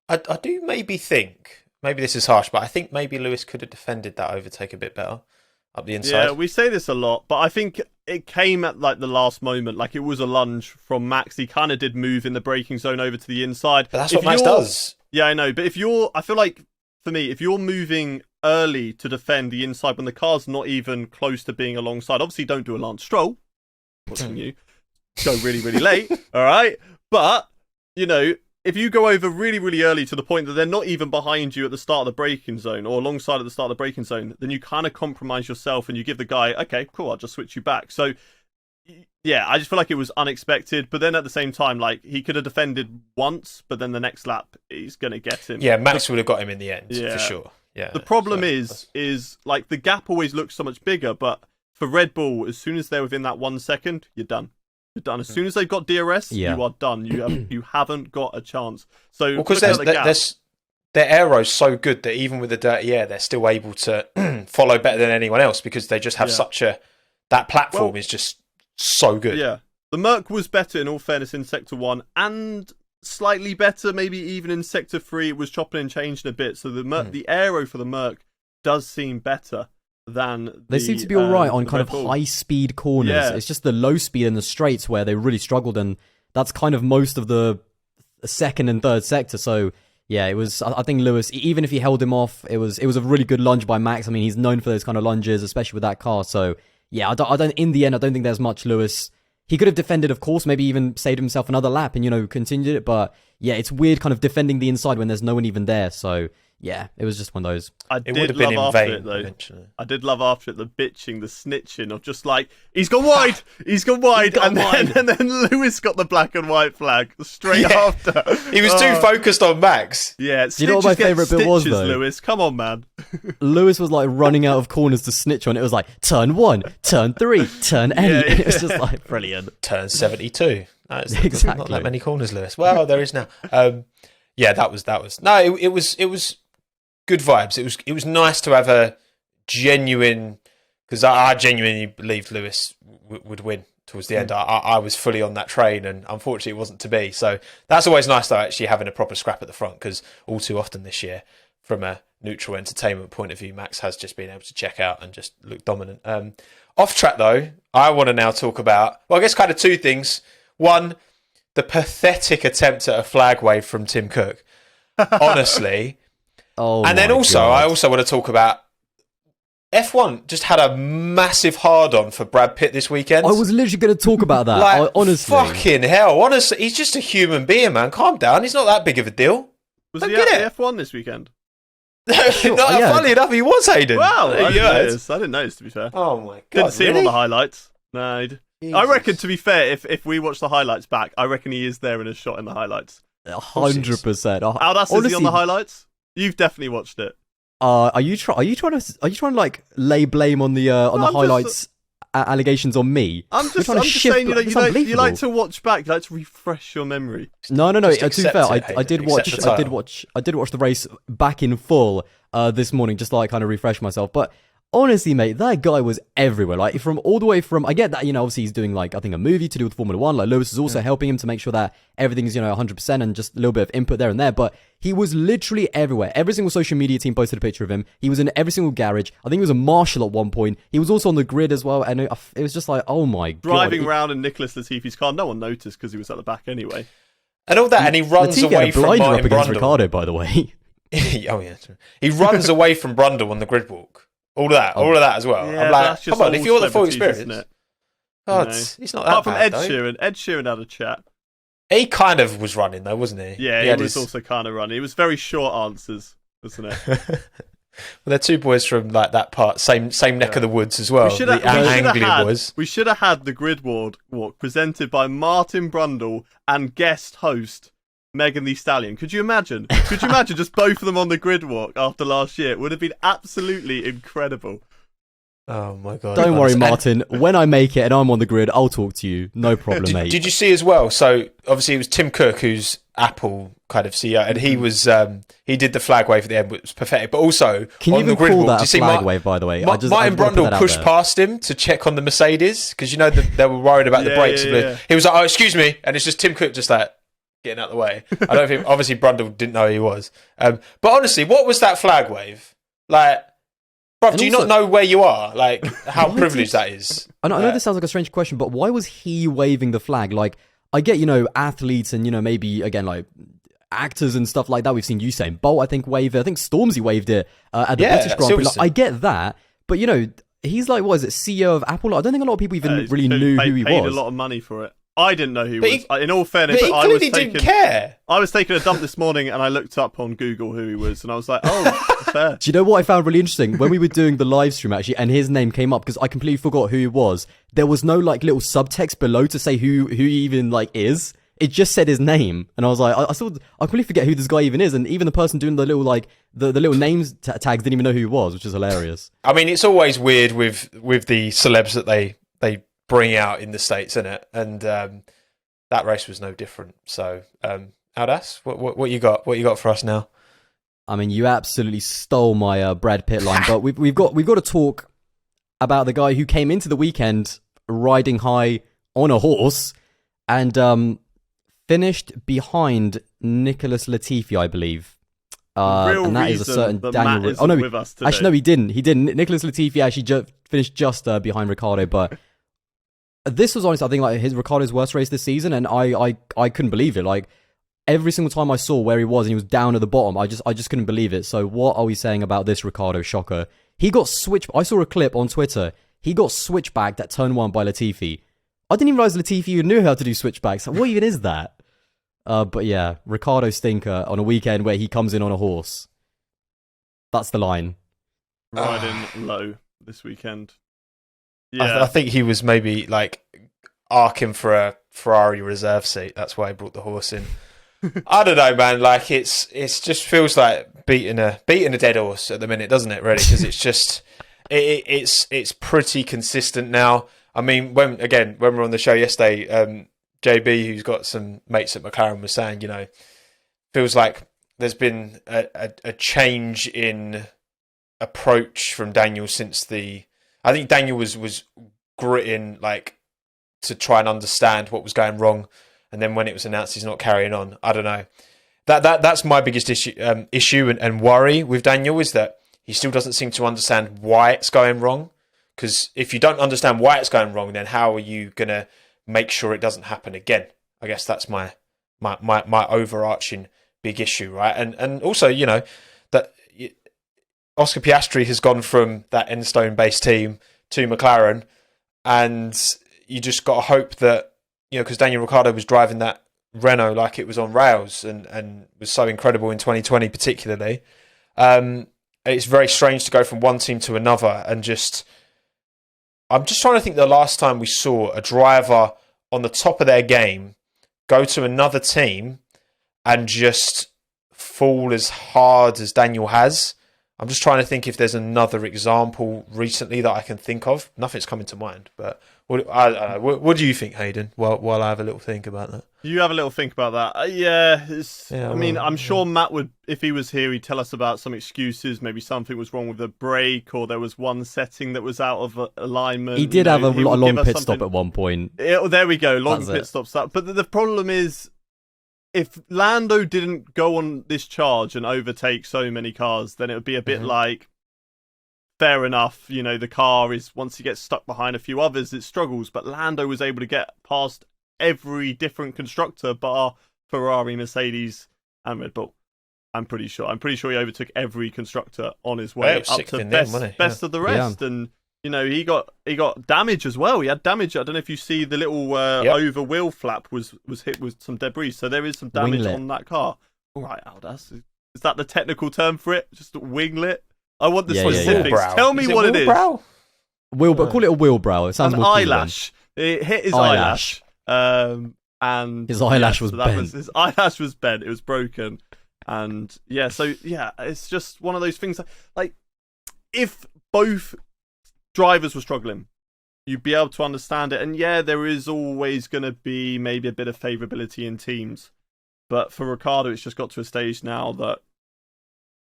I do maybe think. Maybe this is harsh, but I think maybe Lewis could have defended that overtake a bit better up the inside. Yeah, we say this a lot, but I think it came at like the last moment. Like it was a lunge from Max. He kind of did move in the braking zone over to the inside. But that's what Max does. Yeah, I know. But I feel like for me, if you're moving early to defend the inside when the car's not even close to being alongside, obviously don't do a Lance Stroll. What's on you? Go really, really late. All right. But, if you go over really, really early to the point that they're not even behind you at the start of the braking zone or alongside at the start of the braking zone, then you kind of compromise yourself and you give the guy, okay, cool, I'll just switch you back. So, yeah, I just feel like it was unexpected. But then at the same time, like, he could have defended once, but then the next lap, he's going to get him. Yeah, Max would have got him in the end, for sure. Yeah. The problem is, like, the gap always looks so much bigger, but for Red Bull, as soon as they're within that 1 second, you're done. You're done. As soon as they've got DRS, you are done. You haven't got a chance. So because their aero's so good that even with the dirty air, they're still able to follow better than anyone else because they just have that platform is just so good. Yeah, the Merc was better in all fairness in Sector 1 and slightly better maybe even in Sector 3. It was chopping and changing a bit. So the aero for the Merc does seem better than they seem to be all right on kind of high speed corners. Yeah. It's just the low speed in the straights where they really struggled, and that's kind of most of the second and third sector. So yeah, it was. I think Lewis, even if he held him off, it was a really good lunge by Max. I mean, he's known for those kind of lunges, especially with that car. So yeah, I don't. In the end, I don't think there's much Lewis. He could have defended, of course, maybe even saved himself another lap and continued it. But yeah, it's weird kind of defending the inside when there's no one even there. So yeah, it was just one of those. It would have been in vain eventually. I did love after it the bitching, the snitching of just like he's gone wide, and then Lewis got the black and white flag straight after. He was too focused on Max. Yeah, you know what my favourite bit was though? Lewis, come on, man. Lewis was like running out of corners to snitch on. It was like turn 1, turn 3, turn 8. Yeah. It was just like brilliant. Turn 72. Exactly. Not that many corners, Lewis. Well, there is now. Yeah, that was. No, it was good vibes. It was nice to have a genuine, because I genuinely believed Lewis would win towards the end. I was fully on that train, and unfortunately it wasn't to be. So that's always nice though, actually having a proper scrap at the front, because all too often this year, from a neutral entertainment point of view, Max has just been able to check out and just look dominant. Off track though, I want to now talk about, well, I guess kind of two things. One, the pathetic attempt at a flag wave from Tim Cook. Honestly. And then also, I also want to talk about F1 just had a massive hard-on for Brad Pitt this weekend. I was literally going to talk about that. Like, honestly, fucking hell. Honestly, he's just a human being, man. Calm down. He's not that big of a deal. Was he at the F1 this weekend? Sure, no, yeah. Funny enough, he was, Hayden. Wow, I didn't notice, to be fair. Oh my god. Didn't see him on the highlights. No, I reckon, to be fair, if we watch the highlights back, I reckon he is there in a shot in the highlights. 100%. Aldas, is he on the highlights? You've definitely watched it. Are you trying to like lay blame on the highlights allegations on me? I'm just saying, you like to watch back, you like to refresh your memory. No. To be fair, I did watch the race back in full this morning, just like kind of refresh myself. But honestly, mate, that guy was everywhere. Like from all the way from, I get that, obviously he's doing like, I think a movie to do with Formula One. Like Lewis is also helping him to make sure that everything's, 100% and just a little bit of input there and there. But he was literally everywhere. Every single social media team posted a picture of him. He was in every single garage. I think he was a marshal at one point. He was also on the grid as well. And it was just like, oh my God. Driving around in Nicholas Latifi's car. No one noticed because he was at the back anyway. And all that, and he runs Latifi away had a from blinder Martin up against Brundle. Ricciardo, by the way. Oh yeah, he runs away from Brundle on the grid walk. All of that as well. Yeah, I'm like, come on, if you're the full experience. He's not that apart from bad, Ed Sheeran had a chat. He kind of was running though, wasn't he? Yeah, he was also kind of running. It was very short answers, wasn't it? Well, they're two boys from like that part, same neck of the woods as well. We should have had the grid walk presented by Martin Brundle and guest host Megan Thee Stallion. Could you imagine? Just both of them on the grid walk after last year? It would have been absolutely incredible. Oh my God. Don't worry, Martin. When I make it and I'm on the grid, I'll talk to you. No problem, mate. Did you see as well? So obviously it was Tim Cook, who's Apple kind of CEO, and he was he did the flag wave at the end, which was pathetic. But also, can you on even the grid call walk, that a flag wave? By the way, Martin Brundle pushed past him to check on the Mercedes because they were worried about the brakes. Yeah. He was like, "Oh, excuse me," and it's just Tim Cook just like getting out of the way. I don't think obviously Brundle didn't know who he was. But honestly, what was that flag wave like? Bro, do you not know where you are? Like, how privileged that is? I know this sounds like a strange question, but why was he waving the flag? Like, I get, athletes and, maybe, again, like, actors and stuff like that. We've seen Usain Bolt, I think, wave it. I think Stormzy waved it at the British Grand Prix. Like, I get that, but, he's like, what is it, CEO of Apple? I don't think a lot of people even really knew who he was. Paid a lot of money for it. I didn't know who he was. In all fairness, but he clearly didn't care. I was taking a dump this morning and I looked up on Google who he was and I was like, oh, fair. Do you know what I found really interesting? When we were doing the live stream, actually, and his name came up because I completely forgot who he was, there was no, like, little subtext below to say who he even, like, is. It just said his name. And I was like, I completely forget who this guy even is. And even the person doing the little, like, the little names tags didn't even know who he was, which is hilarious. I mean, it's always weird with the celebs that they bring out in the States, isn't it? And that race was no different. So, Aldas, what you got? What you got for us now? I mean, you absolutely stole my Brad Pitt line, but we've got to talk about the guy who came into the weekend riding high on a horse and finished behind Nicholas Latifi, I believe. And that is a certain Daniel. Oh no, with us today. Actually no, he didn't. Nicholas Latifi actually finished just behind Ricciardo, but. This was honestly, I think, like Ricciardo's worst race this season, and I couldn't believe it. Like every single time I saw where he was and he was down at the bottom, I just couldn't believe it. So what are we saying about this Ricciardo shocker? He got switched. I saw a clip on Twitter. He got switchbacked at turn 1 by Latifi. I didn't even realize Latifi even knew how to do switchbacks. What even is that? But yeah, Ricciardo stinker on a weekend where he comes in on a horse. That's the line. Riding low this weekend. Yeah. I think he was maybe like arcing for a Ferrari reserve seat. That's why he brought the horse in. I don't know, man. Like it's just feels like beating a dead horse at the minute, doesn't it? Really, because it's just it's pretty consistent now. I mean, when we were on the show yesterday, JB, who's got some mates at McLaren, was saying, feels like there's been a change in approach from Daniel since I think Daniel was gritting like to try and understand what was going wrong, and then when it was announced he's not carrying on, I don't know. That's my biggest issue and worry with Daniel is that he still doesn't seem to understand why it's going wrong. Because if you don't understand why it's going wrong, then how are you gonna make sure it doesn't happen again? I guess that's my overarching big issue, right? And also, that Oscar Piastri has gone from that Enstone-based team to McLaren, and you just got to hope that, because Daniel Ricciardo was driving that Renault like it was on rails and was so incredible in 2020 particularly. It's very strange to go from one team to another, and I'm just trying to think the last time we saw a driver on the top of their game go to another team and just fall as hard as Daniel has. I'm just trying to think if there's another example recently that I can think of. Nothing's coming to mind, but I don't know. What do you think, Hayden? While I have a little think about that. You have a little think about that. I'm sure Matt would, if he was here, he'd tell us about some excuses. Maybe something was wrong with the brake, or there was one setting that was out of alignment. He did have a long pit stop at one point. There we go, long pit stops. But the problem is, if Lando didn't go on this charge and overtake so many cars, then it would be a bit like, fair enough, the car is, once he gets stuck behind a few others, it struggles. But Lando was able to get past every different constructor bar Ferrari, Mercedes, and Red Bull. I'm pretty sure he overtook every constructor on his way up to best of the rest. Yeah. And he got damage as well. He had damage. I don't know if you see the little over wheel flap was hit with some debris. So there is some damage on that car. All right, Aldas, is that the technical term for it? Just a winglet? I want the specifics. Yeah. Tell me what it is. Call it a wheelbrow. It sounds an more eyelash. It hit his eyelash. And his eyelash was bent. His eyelash was bent. It was broken. And it's just one of those things. Like, if both drivers were struggling, you'd be able to understand it. And there is always going to be maybe a bit of favourability in teams. But for Ricciardo, it's just got to a stage now that,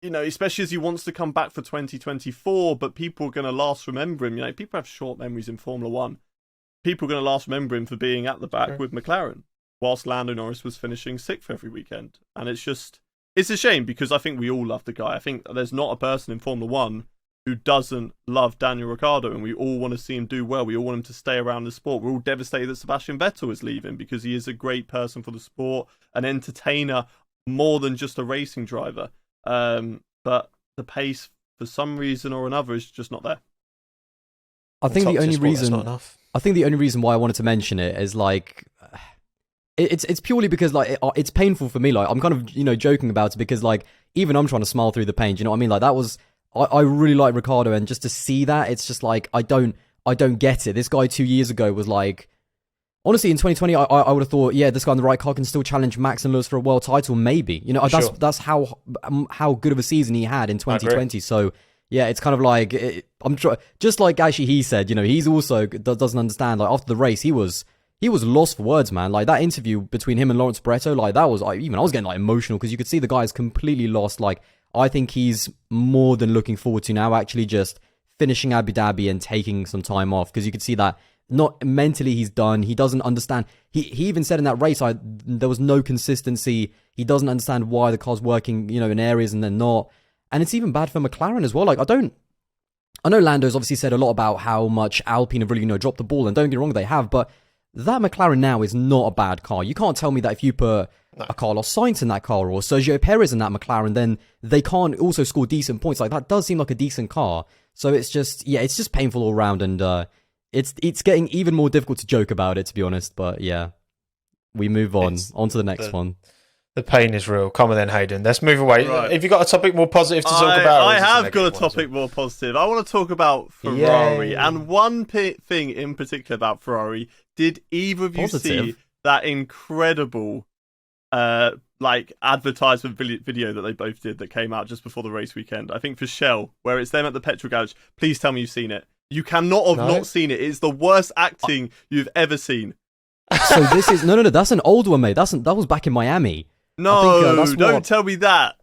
especially as he wants to come back for 2024, but people are going to last remember him. People have short memories in Formula 1. People are going to last remember him for being at the back with McLaren, whilst Lando Norris was finishing 6th every weekend. And it's a shame, because I think we all love the guy. I think there's not a person in Formula 1 who doesn't love Daniel Ricciardo, and we all want to see him do well. We all want him to stay around the sport. We're all devastated that Sebastian Vettel is leaving, because he is a great person for the sport, an entertainer, more than just a racing driver. But the pace, for some reason or another, is just not there. I think the only reason why I wanted to mention it is it's purely because it's painful for me. I'm kind of joking about it, because even I'm trying to smile through the pain. Do you know what I mean? That was I really like Ricciardo, and just to see that, it's just I don't get it. This guy 2 years ago was honestly, in 2020, I would have thought, this guy in the right car can still challenge Max and Lewis for a world title, maybe. That's how good of a season he had in 2020. So it's kind of just like actually he said, he's also doesn't understand. After the race, he was lost for words, man. That interview between him and Lawrence Barretto, that was I was getting emotional, because you could see the guy is completely lost. I think he's more than looking forward to now actually just finishing Abu Dhabi and taking some time off, because you could see that not mentally he's done. He doesn't understand. He even said in that race, there was no consistency. He doesn't understand why the car's working, in areas and then not. And it's even bad for McLaren as well. I know Lando's obviously said a lot about how much Alpine have really, dropped the ball, and don't get me wrong, they have, but that McLaren now is not a bad car. You can't tell me that if you put a Carlos Sainz in that car or Sergio Perez in that McLaren, then they can't also score decent points. That does seem like a decent car. So it's just painful all around, and it's getting even more difficult to joke about it, to be honest. But we move on to the next one. The pain is real. Come on then, Hayden. Let's move away. Right. Have you got a topic more positive to talk about? I have got a topic more positive. I want to talk about Ferrari. Yay. And one thing in particular about Ferrari. Did either of you see that incredible advertisement video that they both did that came out just before the race weekend? I think for Shell, where it's them at the petrol garage. Please tell me you've seen it. You cannot have not seen it. It's the worst acting you've ever seen. So this is... No, that's an old one, mate. That was back in Miami. No, don't tell me that.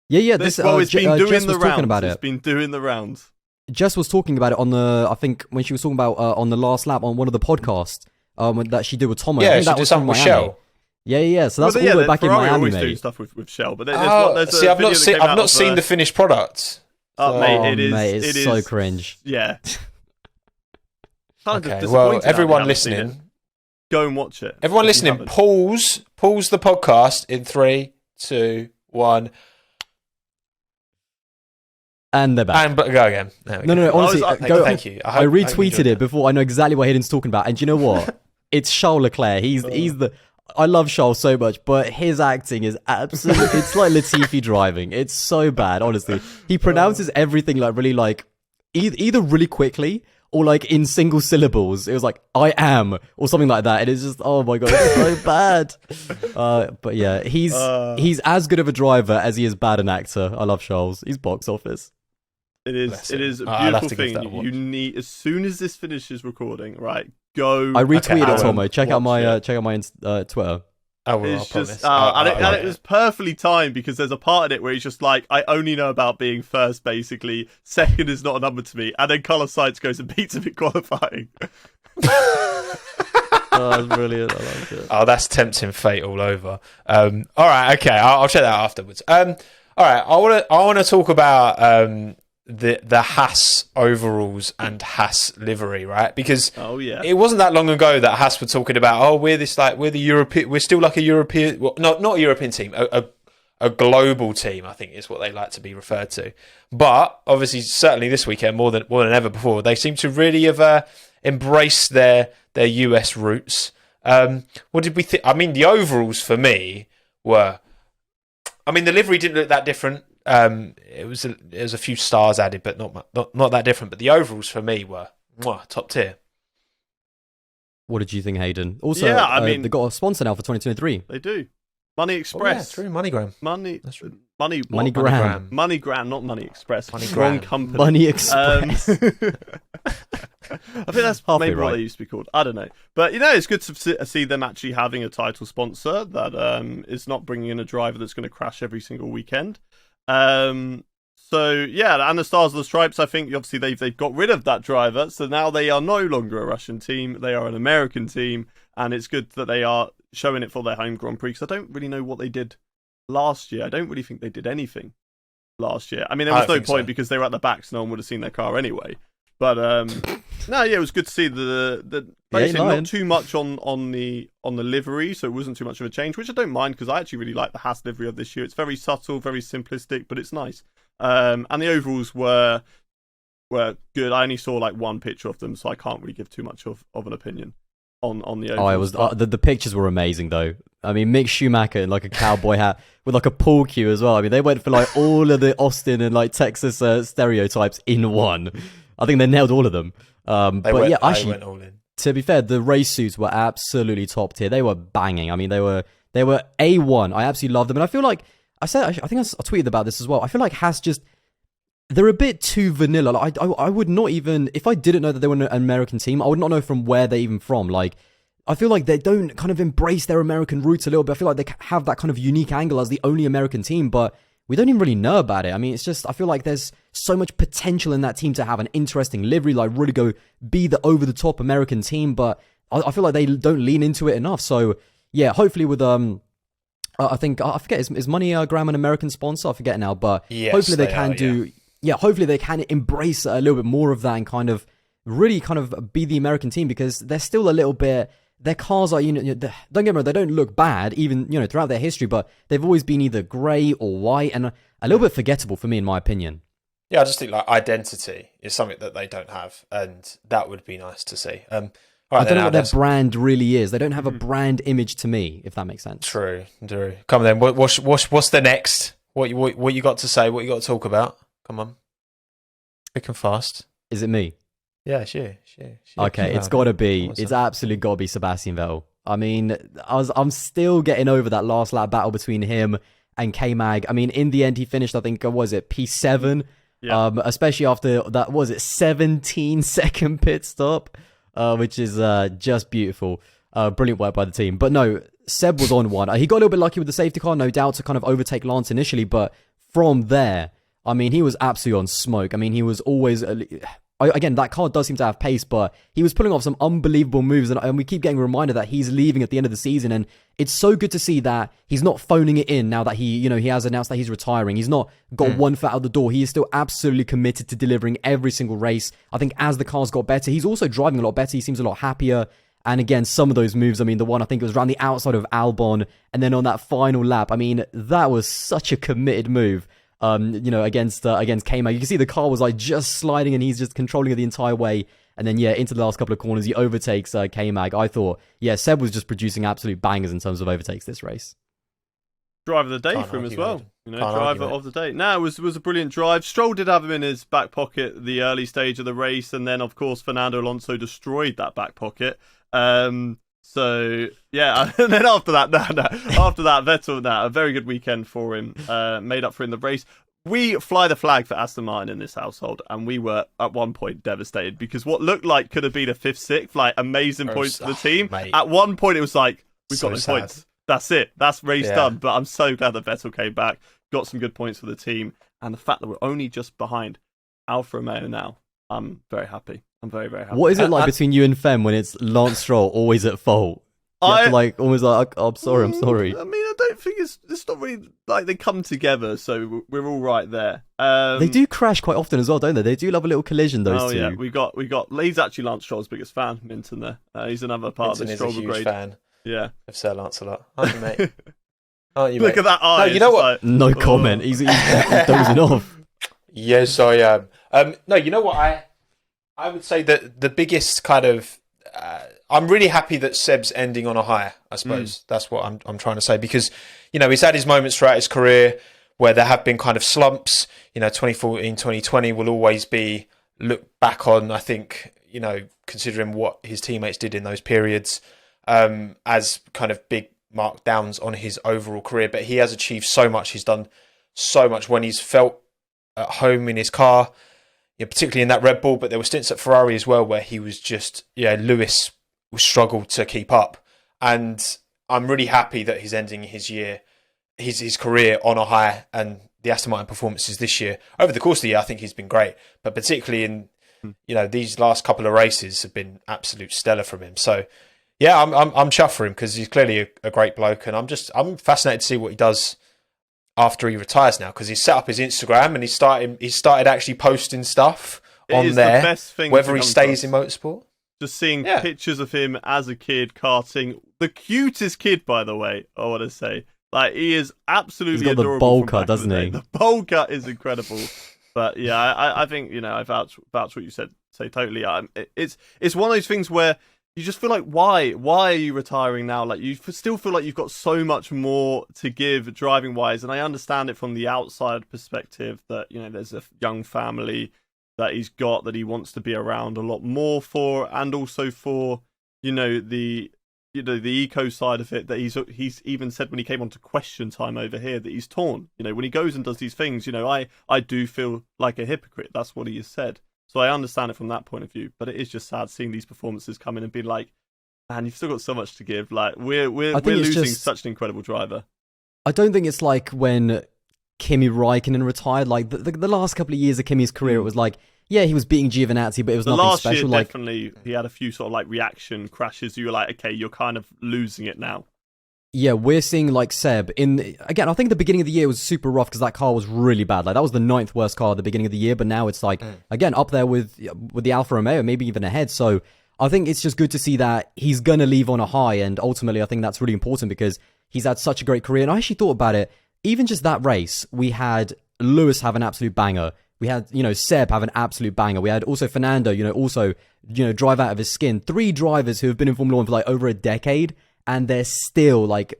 Yeah. It's been doing the rounds. It's been doing the rounds. Jess was talking about it I think when she was talking about on the last lap on one of the podcasts that she did with Tomo. Yeah, I think that was something with Shell. Yeah. So that's all the way back Ferrari in Miami, always mate. Do stuff with Shell, but there's I've not seen the finished product. Mate, it's so cringe. Yeah. Okay, well, everyone listening, go and watch it. Everyone listening, pause the podcast in 3, 2, 1. And they're back. And but go again. No. Honestly, thank you. I retweeted it before. I know exactly what Hayden's talking about. And do you know what? It's Charles Leclerc. He's the. I love Charles so much, but his acting is absolutely. It's like Latifi driving. It's so bad. Honestly, he pronounces everything like really like either really quickly or like in single syllables. It was like "I am" or something like that. And it's just oh my god, it's so bad. But yeah, he's as good of a driver as he is bad an actor. I love Charles. He's box office. It is a beautiful thing. You need, as soon as this finishes recording, right? Go. I retweeted it, Tomo. Check out my Twitter. I will. It's just, and it was perfectly timed because there's a part in it where he's just like, I only know about being first, basically. Second is not a number to me, and then Colour Sights goes and beats him in qualifying. Oh, that's brilliant. I like it. Oh, that's tempting fate all over. All right, okay, I'll check that afterwards. All right, I want to talk about the Haas overalls and Haas livery, right? Because it wasn't that long ago that Haas were talking about, we're the European, we're still like a European, well, not a European team, a global team, I think is what they like to be referred to. But obviously, certainly this weekend, more than ever before, they seem to really have embraced their US roots. What did we think? I mean, the overalls for me were, the livery didn't look that different. It was a few stars added, but not that different. But the overalls for me were top tier. What did you think, Hayden? Also, they got a sponsor now for 2023. They do. Money Express. True. MoneyGram. MoneyGram, not Money Express. Wrong company. Money Express. I think that's maybe what they used to be called. I don't know. But, it's good to see them actually having a title sponsor that is not bringing in a driver that's going to crash every single weekend. And the Stars of the Stripes, I think obviously they've got rid of that driver, so now they are no longer a Russian team, they are an American team, and it's good that they are showing it for their home Grand Prix, because I don't really know what they did last year. I don't really think they did anything last year. I mean, there was no point because they were at the back, so no one would have seen their car anyway. But it was good to see not too much on the livery, so it wasn't too much of a change, which I don't mind because I actually really like the Haas livery of this year. It's very subtle, very simplistic, but it's nice. And the overalls were good. I only saw like one picture of them, so I can't really give too much of an opinion on the overalls. The pictures were amazing though. I mean, Mick Schumacher in like a cowboy hat with like a pool cue as well. I mean, they went for like all of the Austin and like Texas stereotypes in one. I think they nailed all of them. They went all in. To be fair, the race suits were absolutely top tier. They were banging. I mean, they were A1. I absolutely loved them. And I feel like I tweeted about this as well. I feel like Haas they're a bit too vanilla. Like, I would not even, if I didn't know that they were an American team, I would not know from where they're even from. Like, I feel like they don't kind of embrace their American roots a little bit. I feel like they have that kind of unique angle as the only American team, but we don't even really know about it. I mean, it's just, I feel like there's so much potential in that team to have an interesting livery, like really go be the over-the-top American team, but I feel like they don't lean into it enough. So, yeah, hopefully with, I forget, is MoneyGram an American sponsor? I forget now, but yes, hopefully they can hopefully they can embrace a little bit more of that and kind of really kind of be the American team, because they're still a little bit, their cars are, don't get me wrong, they don't look bad, even, throughout their history, but they've always been either grey or white and a little bit forgettable for me, in my opinion. Yeah, I just think like identity is something that they don't have, and that would be nice to see. All right, I don't know what their brand really is. They don't have a brand image to me, if that makes sense. True. Come on then, what's the next? What you got to say? What you got to talk about? Come on, quick and fast. Is it me? Yeah, sure. Okay, it's got to be. It's absolutely got to be Sebastian Vettel. I mean, I'm still getting over that last lap battle between him and K-Mag. I mean, in the end, he finished, I think, P7? Yeah. Especially after that, 17-second pit stop, which is just beautiful. Brilliant work by the team. But no, Seb was on one. He got a little bit lucky with the safety car, no doubt, to kind of overtake Lance initially. But from there, I mean, he was absolutely on smoke. I mean, he was always... Again, that car does seem to have pace, but he was pulling off some unbelievable moves, and we keep getting a reminder that he's leaving at the end of the season, and it's so good to see that he's not phoning it in now that he has announced that he's retiring. He's not got one foot out the door. He is still absolutely committed to delivering every single race. I think as the cars got better, he's also driving a lot better. He seems a lot happier, and again, some of those moves, I mean, the one I think it was around the outside of Albon, and then on that final lap, I mean, that was such a committed move. against K-Mag. You can see the car was like just sliding and he's just controlling it the entire way. And then, into the last couple of corners, he overtakes K-Mag. I thought, Seb was just producing absolute bangers in terms of overtakes this race. Driver of the day for him as well. Driver of the day. No, it was a brilliant drive. Stroll did have him in his back pocket the early stage of the race, and then of course Fernando Alonso destroyed that back pocket. So yeah, and then after that, Vettel, a very good weekend for him. Made up for in the race. We fly the flag for Aston Martin in this household, and we were at one point devastated because what looked like could have been a 5th, 6th, like amazing points for the team. Mate. At one point, it was like we've got no sad. points. That's it. That's race done. But I'm so glad that Vettel came back, got some good points for the team, and the fact that we're only just behind Alfa Romeo now, I'm very happy. I'm very, very happy. What is it like between you and Fem when it's Lance Stroll always at fault? You have to like almost like, oh, I'm sorry. I mean, I don't think it's not really like they come together, so we're all right there. They do crash quite often as well, don't they? They do love a little collision. Those two. Yeah, we got. He's actually Lance Stroll's biggest fan, Minton. There, he's another part Minton of the Stroll is a huge fan. Yeah, of Sir Lancelot, aren't you, mate? Aren't you, Look mate? at that eye. No, you know what? Like, no comment. He's dozing off. Yes, I am. No, you know what? I would say that the biggest kind of I'm really happy that Seb's ending on a high. I suppose that's what I'm trying to say, because he's had his moments throughout his career where there have been kind of slumps. 2014, 2020 will always be looked back on. I think considering what his teammates did in those periods as kind of big markdowns on his overall career. But he has achieved so much. He's done so much when he's felt at home in his car. Particularly in that Red Bull, but there were stints at Ferrari as well where he was just, Lewis struggled to keep up. And I'm really happy that he's ending his career on a high, and the Aston Martin performances this year. Over the course of the year, I think he's been great, but particularly in, these last couple of races have been absolute stellar from him. So, yeah, I'm chuffed for him because he's clearly a great bloke, and I'm fascinated to see what he does after he retires now, because he's set up his Instagram and he started actually posting stuff on there. The best thing whether he stays in motorsport. Just seeing pictures of him as a kid karting, the cutest kid, by the way. I want to say, like, he is absolutely adorable. He's got the bowl cut, doesn't he? The bowl cut is incredible. But yeah, I think I vouch what you said. Say totally. It's one of those things where you just feel like, why are you retiring now? Like, you still feel like you've got so much more to give driving wise. And I understand it from the outside perspective that, there's a young family that he's got that he wants to be around a lot more for. And also for, the eco side of it, that he's even said when he came on to Question Time over here that he's torn. When he goes and does these things, I do feel like a hypocrite. That's what he has said. So I understand it from that point of view, but it is just sad seeing these performances come in and be like, man, you've still got so much to give. Like, we're losing such an incredible driver. I don't think it's like when Kimi Räikkönen retired. Like the last couple of years of Kimi's career, it was like, he was beating Giovinazzi, but it was nothing special. Last year, definitely, he had a few sort of like reaction crashes. You were like, okay, you're kind of losing it now. Yeah, we're seeing like Seb again. I think the beginning of the year was super rough because that car was really bad. Like that was the 9th worst car at the beginning of the year, but now it's like again up there with the Alfa Romeo, maybe even ahead. So I think it's just good to see that he's gonna leave on a high, and ultimately I think that's really important because he's had such a great career. And I actually thought about it. Even just that race, we had Lewis have an absolute banger. We had Seb have an absolute banger. We had also Fernando, also drive out of his skin. 3 drivers who have been in Formula 1 for like over a decade. And they're still like,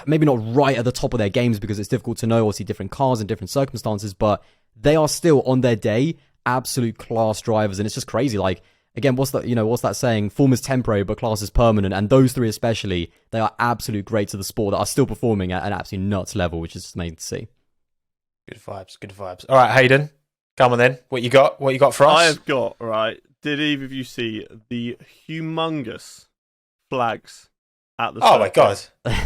maybe not right at the top of their games because it's difficult to know, or see different cars and different circumstances, but they are still on their day, absolute class drivers. And it's just crazy. Like, again, what's that saying? Form is temporary, but class is permanent. And those 3 especially, they are absolute greats of the sport that are still performing at an absolute nuts level, which is just amazing to see. Good vibes. All right, Hayden, come on then. What you got for us? I have got, right, did either of you see the humongous flags at the circuit? Oh my god,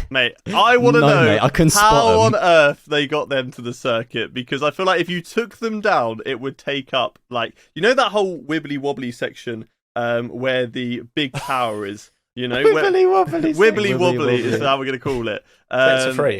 mate! I want to know mate, I couldn't how on earth they got them to the circuit, because I feel like if you took them down, it would take up that whole wibbly wobbly section where the big tower is. Wibbly wobbly is how we're going to call it. Sector 3,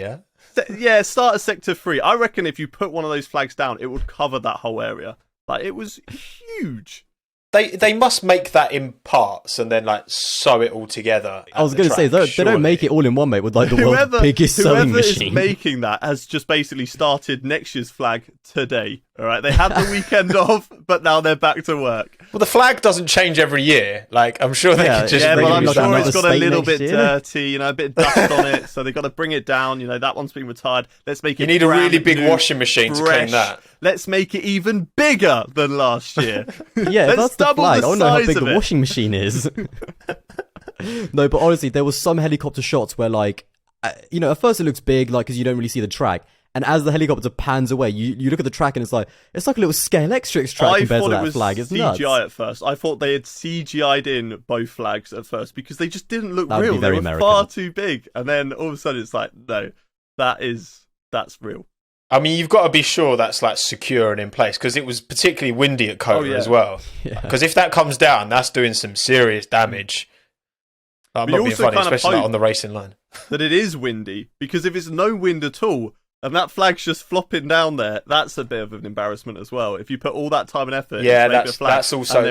yeah. Start at sector 3. I reckon if you put one of those flags down, it would cover that whole area. Like, it was huge. they must make that in parts and then like sew it all together. I was going to say they don't make it all in one, mate, with like the world's biggest sewing machine. Whoever is making that has just basically started next year's flag today. All right, they had the weekend off, but now they're back to work. Well, the flag doesn't change every year. Like, I'm sure they can just. Yeah, but I'm sure it's got a little bit year. dirty, a bit of dust on it, so they've got to bring it down. That one's been retired. Let's make it. You need a really big washing machine to clean that. Let's make it even bigger than last year. Yeah, that's the flag. I don't know how big the washing machine is. No, but honestly, there was some helicopter shots where, like, at first it looks big, like, because you don't really see the track. And as the helicopter pans away, you look at the track and it's like a little Scale Extrix track compared to that flag. It's nuts. CGI at first. I thought they had CGI'd in both flags at first because they just didn't look real. They were American. Far too big. And then all of a sudden it's like, no, that's real. I mean, you've got to be sure that's like secure and in place because it was particularly windy at Kota as well. Because if that comes down, that's doing some serious damage. I'm not being funny, especially on the racing line. That it is windy because if it's no wind at all, and that flag's just flopping down there, that's a bit of an embarrassment as well. If you put all that time and effort into making a flag,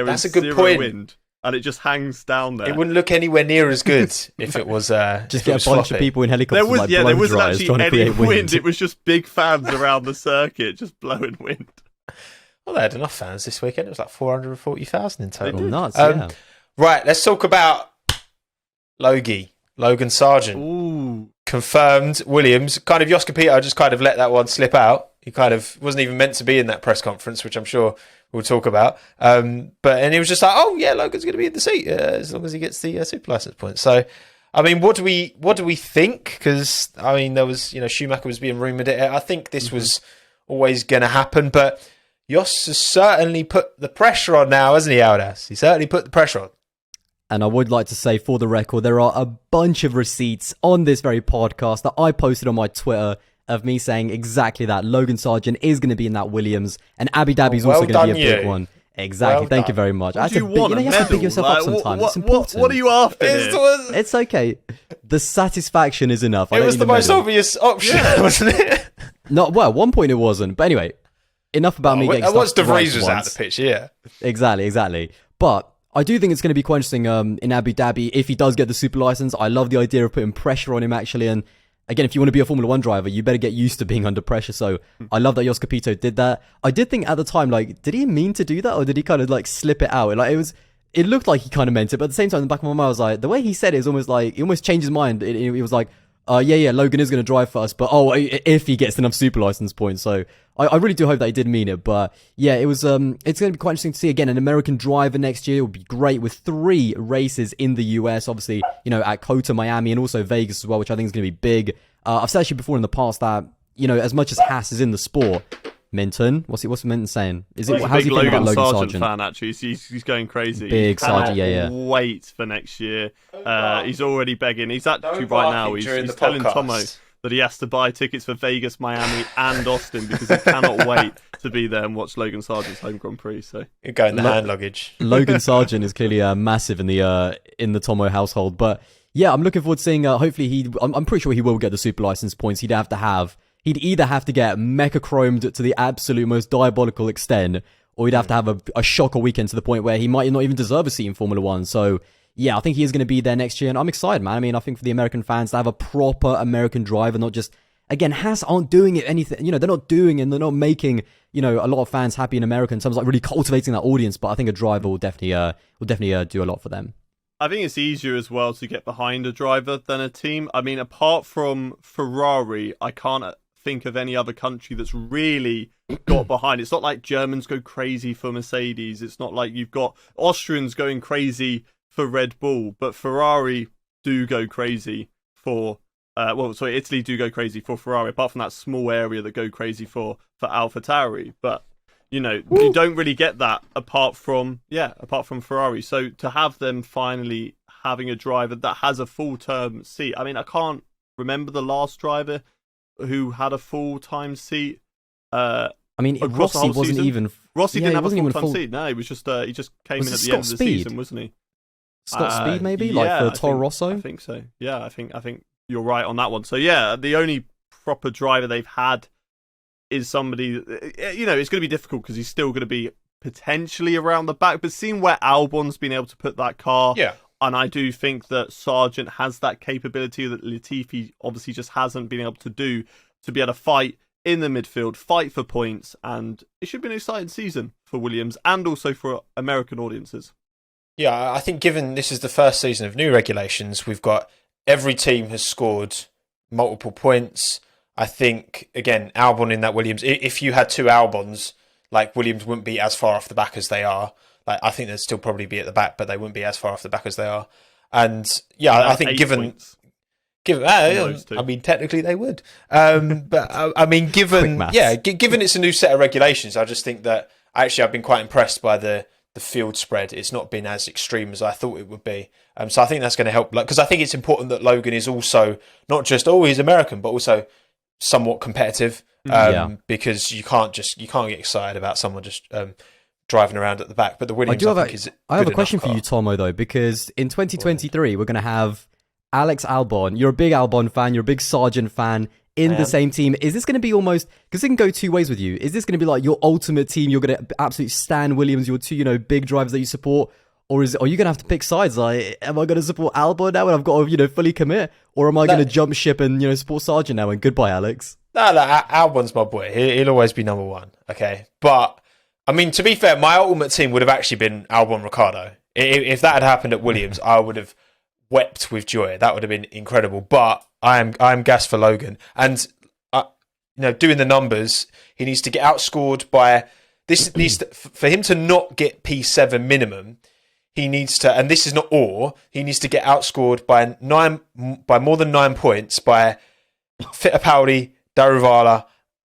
that's a good point. Wind, and it just hangs down there. It wouldn't look anywhere near as good if it was just get a bunch of people in helicopters. There wasn't actually any wind. It was just big fans around the circuit, just blowing wind. Well, they had enough fans this weekend. It was like 440,000 in total. Nuts, yeah. Right, let's talk about Logan Sargent. Ooh. Confirmed Williams. Kind of Jos Capito just kind of let that one slip out. He kind of wasn't even meant to be in that press conference, which I'm sure we'll talk about. And he was just like, oh yeah, Logan's going to be in the seat as long as he gets the super license points. So, I mean, what do we think? Because I mean, there was Schumacher was being rumoured. I think this was always going to happen, but Jos has certainly put the pressure on now, hasn't he, Aldas? He certainly put the pressure on. And I would like to say, for the record, there are a bunch of receipts on this very podcast that I posted on my Twitter of me saying exactly that. Logan Sargent is going to be in that Williams, and Abu Dhabi's also going to be a big one. Exactly. Thank you very much. You have to big yourself up sometimes. It's important. What are you after? It's okay. The satisfaction is enough. It was the most obvious option, wasn't it? At one point it wasn't. But anyway, enough about me getting stuck. Once De Vries was out of the pitch, yeah. Exactly. But I do think it's going to be quite interesting in Abu Dhabi if he does get the super license. I love the idea of putting pressure on him, actually. And again, if you want to be a Formula 1 driver, you better get used to being under pressure. So I love that Jos Capito did that. I did think at the time, like, did he mean to do that? Or did he kind of like slip it out? It looked like he kind of meant it. But at the same time, in the back of my mind, I was like, the way he said it is almost like, he almost changed his mind. He was like, Logan is going to drive for us, but if he gets enough super license points. So I really do hope that he did mean it. But yeah, it's going to be quite interesting to see again an American driver next year. It would be great with 3 races in the US, obviously, at Kota, Miami, and also Vegas as well, which I think is going to be big. I've said actually before in the past that, as much as Haas is in the sport, Minton, what's Minton saying? How's he feeling about Logan Sargent fan? Actually, he's going crazy. Big Sargent, yeah. Wait for next year. He's already begging. He's actually right now. He's telling Tomo that he has to buy tickets for Vegas, Miami, and Austin because he cannot wait to be there and watch Logan Sargent's home Grand Prix. So you're going the hand luggage. Logan Sargent is clearly massive in the Tomo household, but yeah, I'm looking forward to seeing. Hopefully, I'm pretty sure he will get the super license points. He'd either have to get mecha chromed to the absolute most diabolical extent, or he'd have to have a shocker weekend to the point where he might not even deserve a seat in Formula 1. So yeah, I think he is going to be there next year, and I'm excited, man. I mean, I think for the American fans to have a proper American driver, not just, again, Haas aren't doing it anything, they're not doing and they're not making, a lot of fans happy in America in terms of like really cultivating that audience, but I think a driver will definitely do a lot for them. I think it's easier as well to get behind a driver than a team. I mean, apart from Ferrari, I can't think of any other country that's really got behind. It's not like Germans go crazy for Mercedes. It's not like you've got Austrians going crazy for Red Bull, but Ferrari do go crazy for Italy do go crazy for Ferrari, apart from that small area that go crazy for AlphaTauri. But you don't really get that apart from Ferrari. So to have them finally having a driver that has a full-term seat. I mean, I can't remember the last driver who had a full-time seat. I mean, Rossi wasn't even. Rossi didn't have a full-time seat. No, he was just he just came in at the end of the season, wasn't he? Scott Speed, maybe, for Toro Rosso. I think so. Yeah, I think you're right on that one. So yeah, the only proper driver they've had is somebody. It's going to be difficult because he's still going to be potentially around the back, but seeing where Albon's been able to put that car, and I do think that Sargent has that capability that Latifi obviously just hasn't been able to do, to be able to fight in the midfield, fight for points, and it should be an exciting season for Williams and also for American audiences. Yeah, I think given this is the first season of new regulations, we've got every team has scored multiple points. I think, again, Albon in that Williams, if you had two Albons, like Williams wouldn't be as far off the back as they are. Like I think they'd still probably be at the back, but they wouldn't be as far off the back as they are. And yeah, I think given I mean, technically they would. But I mean, given it's a new set of regulations, I just think that actually I've been quite impressed by the field spread. It's not been as extreme as I thought it would be. So I think that's going to help. Because I think it's important that Logan is also not just he's American, but also somewhat competitive. Because you can't get excited about someone just driving around at the back. But the Williams, I have a question for you, Tomo, though, because in 2023 we're going to have Alex Albon. You're a big Albon fan. You're a big Sargent fan. In the same team, is this going to be almost, because it can go two ways with you, is this going to be like your ultimate team, you're going to absolutely stan Williams, your two big drivers that you support, or are you going to have to pick sides? Like, am I going to support Albon now and I've got to fully commit, or am I going to jump ship and support Sargent now and goodbye Alex? No, Albon's my boy. He'll always be number one. Okay, but I mean, to be fair, my ultimate team would have actually been Albon Ricciardo. If that had happened at Williams, I would have wept with joy. That would have been incredible. But I'm gassed for Logan, and doing the numbers, he needs to get outscored by this. For him to not get P7 minimum, he needs to, and this is not all. He needs to get outscored by more than 9 points by Fittipaldi, Daruvala,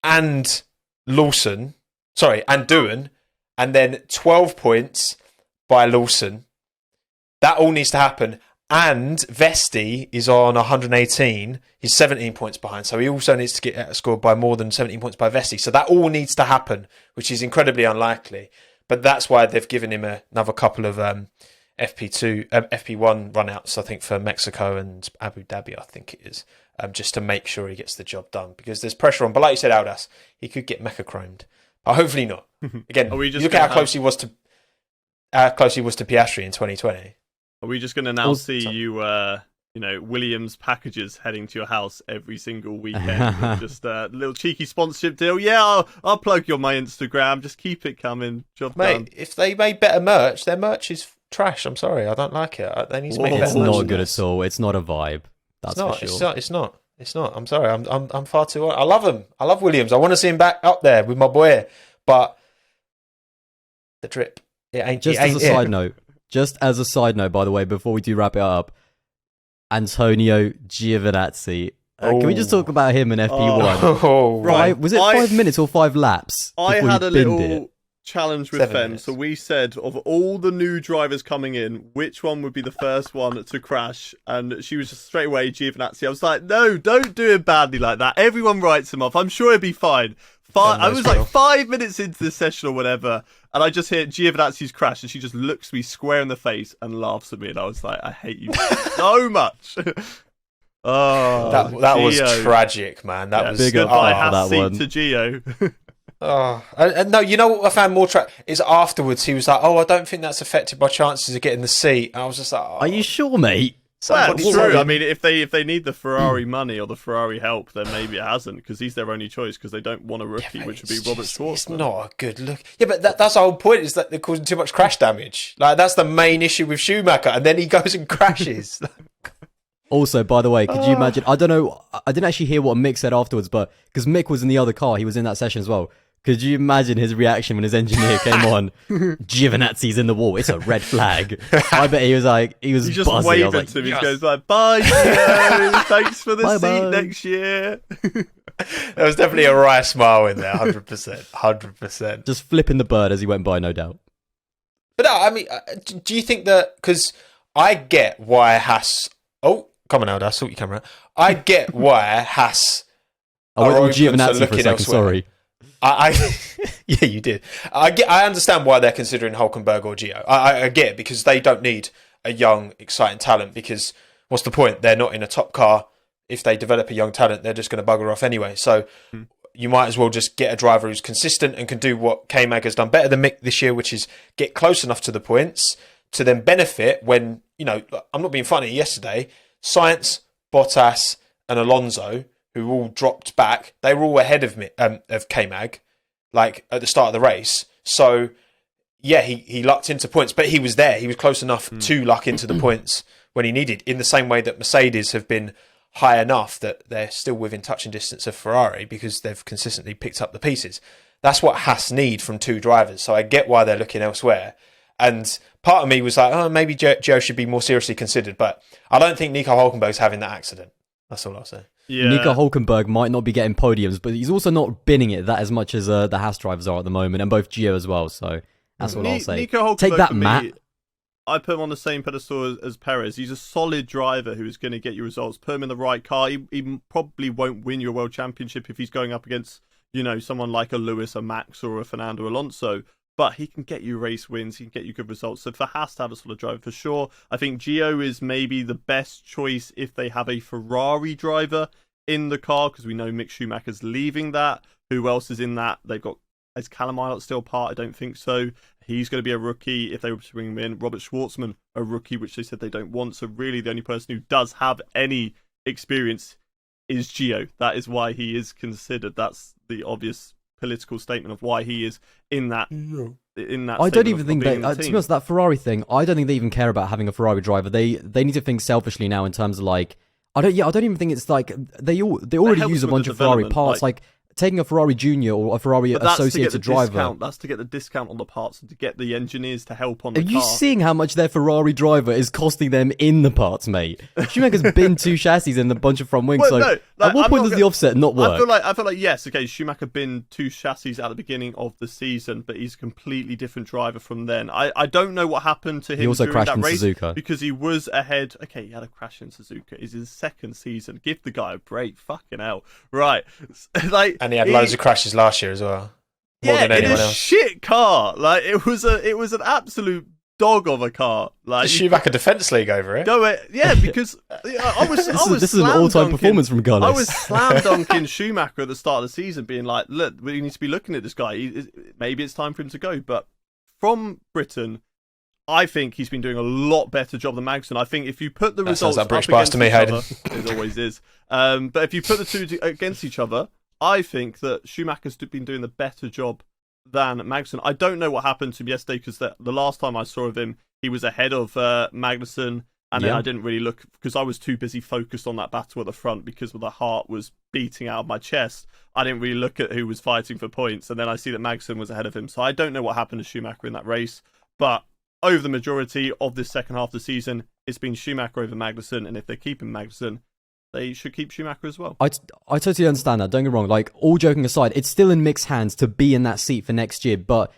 and Lawson. Sorry, and Doohan, and then 12 points by Lawson. That all needs to happen. And Vesti is on 118. He's 17 points behind. So he also needs to get scored by more than 17 points by Vesti. So that all needs to happen, which is incredibly unlikely. But that's why they've given him another couple of FP1 runouts, I think, for Mexico and Abu Dhabi, I think it is, just to make sure he gets the job done. Because there's pressure on. But like you said, Aldas, he could get mecha chromed. But hopefully not. Again, look at how close he was to Piastri in 2020. Are we just going to now see you, Williams packages heading to your house every single weekend? Just a little cheeky sponsorship deal. Yeah, I'll plug you on my Instagram. Just keep it coming. Job done. If they made better merch, their merch is trash. I'm sorry, I don't like it. They need to make better merch. It's not good at all. It's not a vibe. That's for sure. It's not. I'm sorry. I'm far too. I love him. I love Williams. I want to see him back up there with my boy. But the drip, it ain't. Just as a side note. Just as a side note, by the way, before we do wrap it up, Antonio Giovinazzi. Can we just talk about him in FP1? Right. Was it 5 minutes or 5 laps? I had a little challenge with Fen. So we said, of all the new drivers coming in, which one would be the first one to crash? And she was just straight away, Giovinazzi. I was like, no, don't do him badly like that. Everyone writes him off. I'm sure he'll be fine. I was like 5 minutes into the session or whatever, and I just hear Giovinazzi's crash, and she just looks me square in the face and laughs at me, and I was like, I hate you so much. That was tragic, man. That was big up for that one. To Gio. And no, you know what I found more is afterwards he was like, I don't think that's affected my chances of getting the seat. And I was just like, are you sure, mate? Well, it's true. I mean, if they need the Ferrari money or the Ferrari help, then maybe it hasn't, because he's their only choice, because they don't want a rookie, which would be Robert Schwartzman. It's not a good look. Yeah, but that's the whole point, is that they're causing too much crash damage. Like, that's the main issue with Schumacher, and then he goes and crashes. Also, by the way, could you imagine? I don't know. I didn't actually hear what Mick said afterwards, but because Mick was in the other car, he was in that session as well. Could you imagine his reaction when his engineer came on? Giovinazzi's in the wall. It's a red flag. I bet he was just buzzing. waving to him. He goes like, "Bye, Gio. Thanks for the seat next year." There was definitely a wry smile in there. 100%. Just flipping the bird as he went by, no doubt. But no, I mean, do you think that? Because I get why Haas. Oh, come on, Alda, sort your camera. I get why Haas. I went with Giovinazzi for a second. Elsewhere. Sorry. Yeah, you did. I understand why they're considering Hulkenberg or Gio. I get it, because they don't need a young, exciting talent, because what's the point? They're not in a top car. If they develop a young talent, they're just going to bugger off anyway. So, you might as well just get a driver who's consistent and can do what K-Mag has done better than Mick this year, which is get close enough to the points to then benefit when, I'm not being funny, yesterday, Sainz, Bottas and Alonso, who all dropped back, they were all ahead of K-Mag, like at the start of the race. So, yeah, he lucked into points, but he was there. He was close enough to luck into the points when he needed, in the same way that Mercedes have been high enough that they're still within touching distance of Ferrari because they've consistently picked up the pieces. That's what Haas need from two drivers. So I get why they're looking elsewhere. And part of me was like, oh, maybe Joe should be more seriously considered. But I don't think Nico Hulkenberg's having that accident. That's all I'll say. Yeah. Nico Hulkenberg might not be getting podiums, but he's also not binning it that as much as the Haas drivers are at the moment, and both Gio as well. So that's what I'll say. Nico Hulkenberg, take that, Matt. I put him on the same pedestal as Perez. He's a solid driver who is going to get you results. Put him in the right car. He probably won't win you a world championship if he's going up against, someone like a Lewis, a Max, or a Fernando Alonso. But he can get you race wins. He can get you good results. So for Haas to have a solid driver, for sure. I think Gio is maybe the best choice if they have a Ferrari driver in the car, because we know Mick Schumacher's leaving that. Who else is in that? They've got... Is Callum Ilott still part? I don't think so. He's going to be a rookie if they were to bring him in. Robert Schwartzman, a rookie, which they said they don't want. So really the only person who does have any experience is Gio. That is why he is considered. That's the obvious political statement of why he is in that. I don't even think they, to be honest, that Ferrari thing, I don't think they even care about having a Ferrari driver. They need to think selfishly now in terms of like, I don't even think it's like they already use a bunch of Ferrari parts, like taking a Ferrari Junior or a Ferrari associated driver. That's to get the discount on the parts and to get the engineers to help on the car. Are you seeing how much their Ferrari driver is costing them in the parts, mate? Schumacher's been 2 chassis and a bunch of front wings. Well, so at what point does the offset not work? I feel like yes, okay, Schumacher been 2 chassis at the beginning of the season, but he's a completely different driver from then. I don't know what happened to him. He also during crashed that in race Suzuka because he was ahead. Okay, he had a crash in Suzuka. It's his 2nd season. Give the guy a break. Fucking hell. Right. And he had loads of crashes last year as well. More than anyone else. Shit car. Like it was an absolute dog of a car. Like the Schumacher Defence League over it. Because I was this is an all-time performance from Carlos. I was slam dunking Schumacher at the start of the season, being like, look, we need to be looking at this guy. Maybe it's time for him to go. But from Britain, I think he's been doing a lot better job than Magnussen. I think if you put the results up against each other, it always is. But if you put the two against each other, I think that Schumacher's been doing the better job than Magnussen. I don't know what happened to him yesterday because the last time I saw of him, he was ahead of Magnussen, and then I didn't really look because I was too busy focused on that battle at the front because the heart was beating out of my chest. I didn't really look at who was fighting for points, and then I see that Magnussen was ahead of him. So I don't know what happened to Schumacher in that race, but over the majority of this second half of the season, it's been Schumacher over Magnussen, and if they're keeping Magnussen, they should keep Schumacher as well. I totally understand that. Don't get me wrong. Like, all joking aside, it's still in Mick's hands to be in that seat for next year. But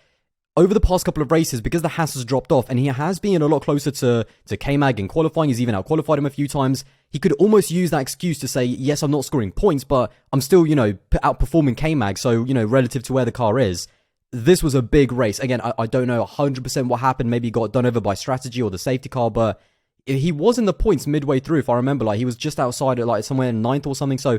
over the past couple of races, because the Haas has dropped off, and he has been a lot closer to K-Mag in qualifying, he's even out-qualified him a few times, he could almost use that excuse to say, yes, I'm not scoring points, but I'm still, outperforming K-Mag, so, relative to where the car is. This was a big race. Again, I don't know 100% what happened. Maybe he got done over by strategy or the safety car, but he was in the points midway through, if I remember. Like, he was just outside at like somewhere in 9th or something. So,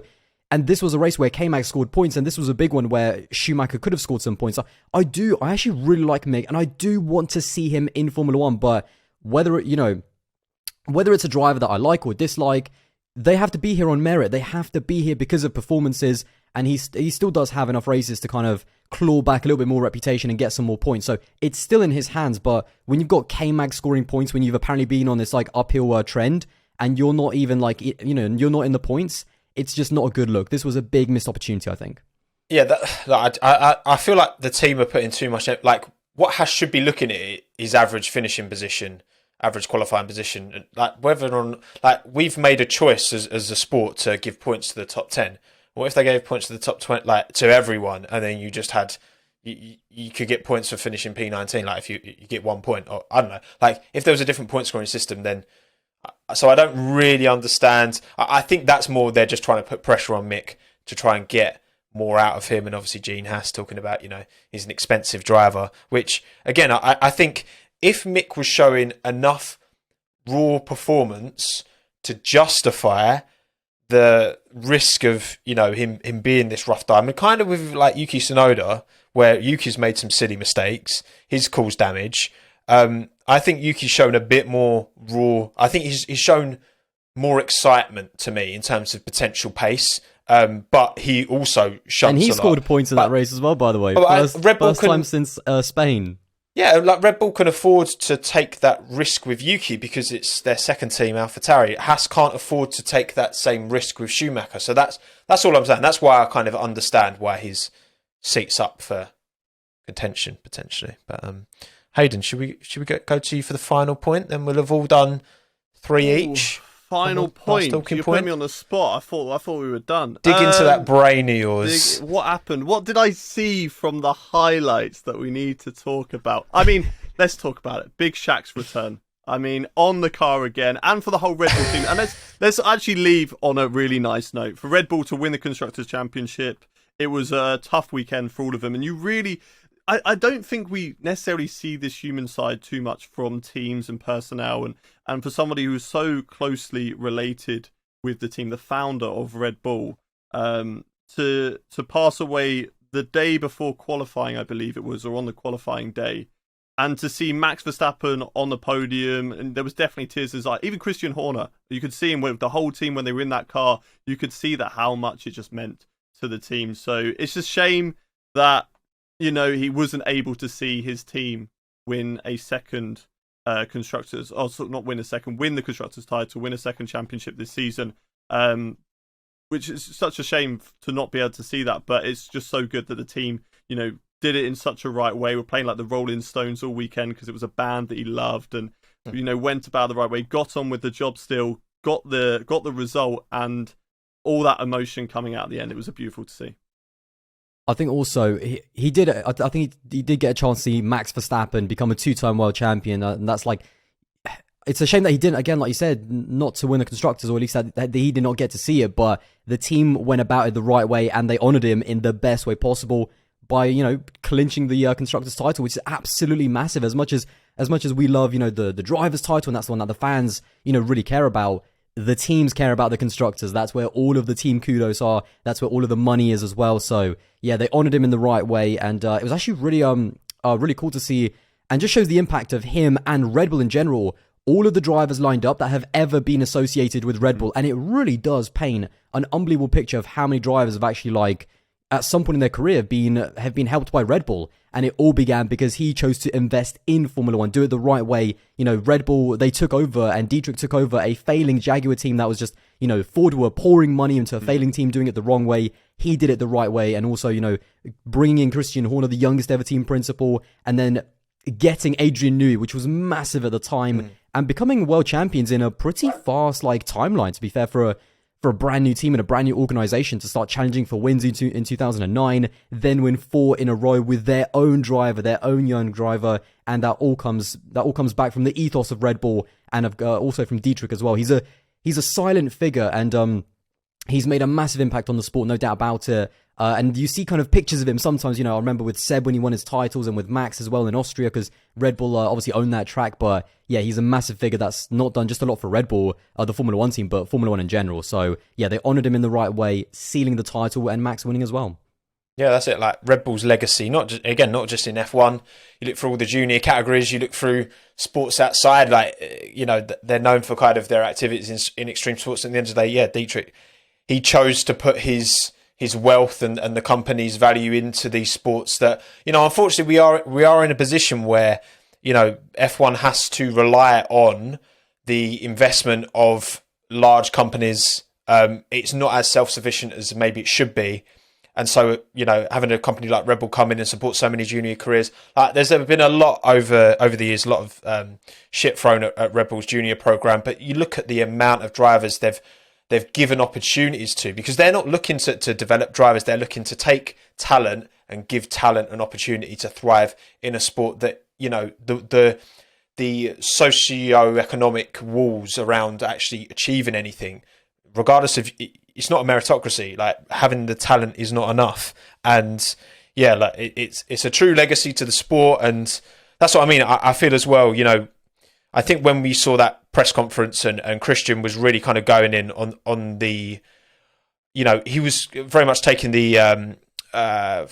and this was a race where K-Mag scored points, and this was a big one where Schumacher could have scored some points. So I actually really like Mick, and I do want to see him in Formula One. But whether it's a driver that I like or dislike, they have to be here on merit. They have to be here because of performances, and he still does have enough races to kind of claw back a little bit more reputation and get some more points. So it's still in his hands, but when you've got K-Mag scoring points, when you've apparently been on this like uphill trend, and you're not even like, you're not in the points, it's just not a good look. This was a big missed opportunity, I think. Yeah, I feel like the team are putting too much, like what Haas should be looking at is average finishing position, average qualifying position. Like whether or not, like we've made a choice as a sport to give points to the top 10. What if they gave points to the top 20, like to everyone, and then you just had, you could get points for finishing P19, like if you get 1 point, or I don't know, like if there was a different point scoring system, then, so I don't really understand. I think that's more, they're just trying to put pressure on Mick to try and get more out of him, and obviously Gene Haas talking about, he's an expensive driver, which again, I think if Mick was showing enough raw performance to justify the risk of, you know, him being this rough diamond, kind of with like Yuki Tsunoda, where Yuki's made some silly mistakes, he's caused damage. I think Yuki's shown a bit more raw. I think he's shown more excitement to me in terms of potential pace. But he also shunts and he a scored lot. points in that race as well, by the way. Red Bull First time since Spain. Yeah, like Red Bull can afford to take that risk with Yuki because it's their second team, AlphaTauri. Haas can't afford to take that same risk with Schumacher. So that's all I'm saying. That's why I kind of understand why his seat's up for contention potentially. But Hayden, should we go to you for the final point? Then we'll have all done 3 each. Final point. You put me on the spot. I thought we were done. Dig into that brain of yours. What happened? What did I see from the highlights that we need to talk about? I mean, let's talk about it. Big Shaq's return. I mean, on the car again, and for the whole Red Bull team. And let's actually leave on a really nice note. For Red Bull to win the Constructors' Championship, it was a tough weekend for all of them. And you really... I don't think we necessarily see this human side too much from teams and personnel, and for somebody who's so closely related with the team, the founder of Red Bull, to pass away the day before qualifying, I believe it was, or on the qualifying day, and to see Max Verstappen on the podium, and there was definitely tears in his eye. Even Christian Horner, you could see him with the whole team when they were in that car. You could see that how much it just meant to the team. So it's a shame that, you know, he wasn't able to see his team win a second constructors, win the constructors title, win a second championship this season, which is such a shame to not be able to see that. But it's just so good that the team, you know, did it in such a right way. We're playing like the Rolling Stones all weekend because it was a band that he loved, and you know, went about the right way, got on with the job still, got the result, and all that emotion coming out at the end. It was beautiful to see. I think also he did. I think he did get a chance to see Max Verstappen become a 2-time world champion, and that's like, it's a shame that he didn't, again, like you said, not to win the constructors, or at least that he did not get to see it. But the team went about it the right way, and they honoured him in the best way possible by, you know, clinching the constructors title, which is absolutely massive. As much as we love, you know, the drivers title, and that's the one that the fans, you know, really care about. The teams care about the constructors. That's where all of the team kudos are. That's where all of the money is as well. So yeah, they honoured him in the right way, and it was actually really cool to see, and just shows the impact of him and Red Bull in general. All of the drivers lined up that have ever been associated with Red Bull, and it really does paint an unbelievable picture of how many drivers have actually, like, at some point in their career have been helped by Red Bull. And it all began because he chose to invest in Formula One, do it the right way. You know, Red Bull, they took over, and Dietrich took over a failing Jaguar team that was just, you know, Ford were pouring money into a failing team, doing it the wrong way. He did it the right way. And also, you know, bringing in Christian Horner, the youngest ever team principal, and then getting Adrian Newey, which was massive at the time, and becoming world champions in a pretty fast, like, timeline, to be fair, for a brand new team and a brand new organization to start challenging for wins in 2009, then win 4 in a row with their own driver, their own young driver, and that all comes back from the ethos of Red Bull, and also from Dietrich as well. He's a silent figure, and he's made a massive impact on the sport, no doubt about it. And you see kind of pictures of him sometimes, you know, I remember with Seb when he won his titles, and with Max as well in Austria, because Red Bull obviously owned that track. But yeah, he's a massive figure that's not done just a lot for Red Bull, the Formula One team, but Formula One in general. So yeah, they honoured him in the right way, sealing the title, and Max winning as well. Yeah, that's it. Like Red Bull's legacy, not just in F1. You look through all the junior categories, you look through sports outside, like, you know, they're known for kind of their activities in extreme sports. At the end of the day, yeah, Dietrich, he chose to put his wealth and the company's value into these sports that, you know, unfortunately we are in a position where, you know, F1 has to rely on the investment of large companies. It's not as self-sufficient as maybe it should be. And so, you know, having a company like Red Bull come in and support so many junior careers, there's been a lot over the years, a lot of shit thrown at Red Bull's junior program. But you look at the amount of drivers they've given opportunities to, because they're not looking to develop drivers. They're looking to take talent and give talent an opportunity to thrive in a sport that, you know, the socio-economic walls around actually achieving anything, regardless of, it's not a meritocracy. Like, having the talent is not enough. And yeah, like it's a true legacy to the sport. And that's what I mean. I feel as well, you know, I think when we saw that press conference and Christian was really kind of going in on the he was very much taking the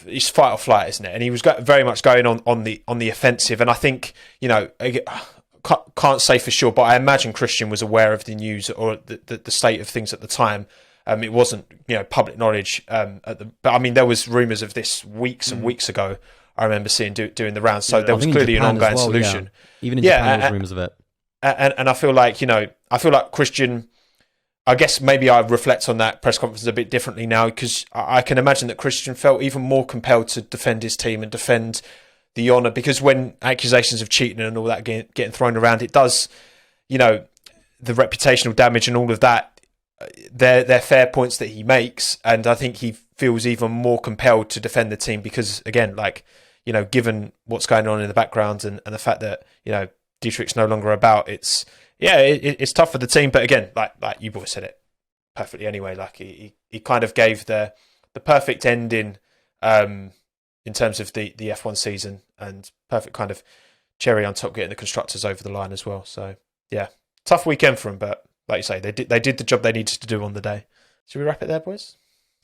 his fight or flight, isn't it? And he was very much going on the offensive. And I think, can't say for sure, but I imagine Christian was aware of the news or the state of things at the time. It wasn't, public knowledge. But I mean, there was rumours of this weeks and weeks ago. I remember seeing doing the rounds. So there was clearly an ongoing solution. Yeah. Even in Japan, there was rumours of it. And I feel like Christian. I guess maybe I reflect on that press conference a bit differently now, because I can imagine that Christian felt even more compelled to defend his team and defend the honour, because when accusations of cheating and all that getting thrown around, it does, the reputational damage and all of that, they're fair points that he makes, and I think he feels even more compelled to defend the team because, again, given what's going on in the background and the fact that, Dietrich's no longer about, it's tough for the team, but again, like you boys said it perfectly anyway. Like he kind of gave the perfect ending in terms of the F1 season, and perfect kind of cherry on top, getting the constructors over the line as well. So yeah, tough weekend for them, but like you say, they did the job they needed to do on the day. Should we wrap it there, boys?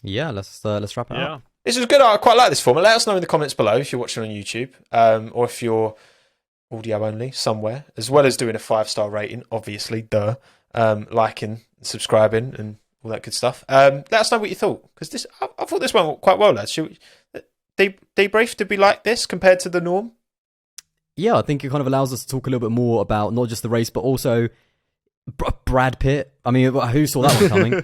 Yeah, let's wrap it up. This was good. I quite like this format. Let us know in the comments below if you're watching on YouTube, or if you're audio only somewhere, as well as doing a 5-star rating, obviously, liking, subscribing, and all that good stuff. Let us know what you thought, because I thought this went quite well, lads. Should we debrief? Did we like this compared to the norm? Yeah, I think it kind of allows us to talk a little bit more about not just the race, but also Brad Pitt. I mean, who saw that one coming?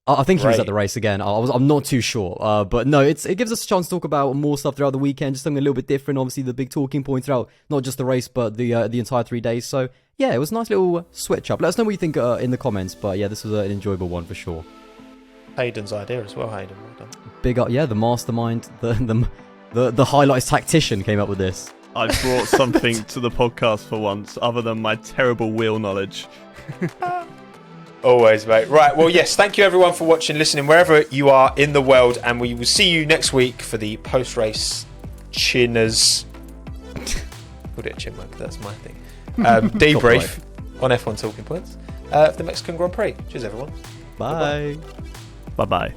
I think he was at the race again. I'm not too sure. But no, it gives us a chance to talk about more stuff throughout the weekend, just something a little bit different. Obviously, the big talking point throughout not just the race, but the entire 3 days. So yeah, it was a nice little switch up. Let us know what you think in the comments. But yeah, this was an enjoyable one for sure. Hayden's idea as well, Hayden. Well done. Big up, yeah, the mastermind, the highlights tactician came up with this. I brought something to the podcast for once, other than my terrible wheel knowledge. Always, mate. Right, well, yes, thank you everyone for watching, listening, wherever you are in the world, and we will see you next week for the post-race chinners. Called it a chinwag, that's my thing. Debrief on F1 Talking Points for the Mexican Grand Prix. Cheers, everyone. Bye. Bye-bye.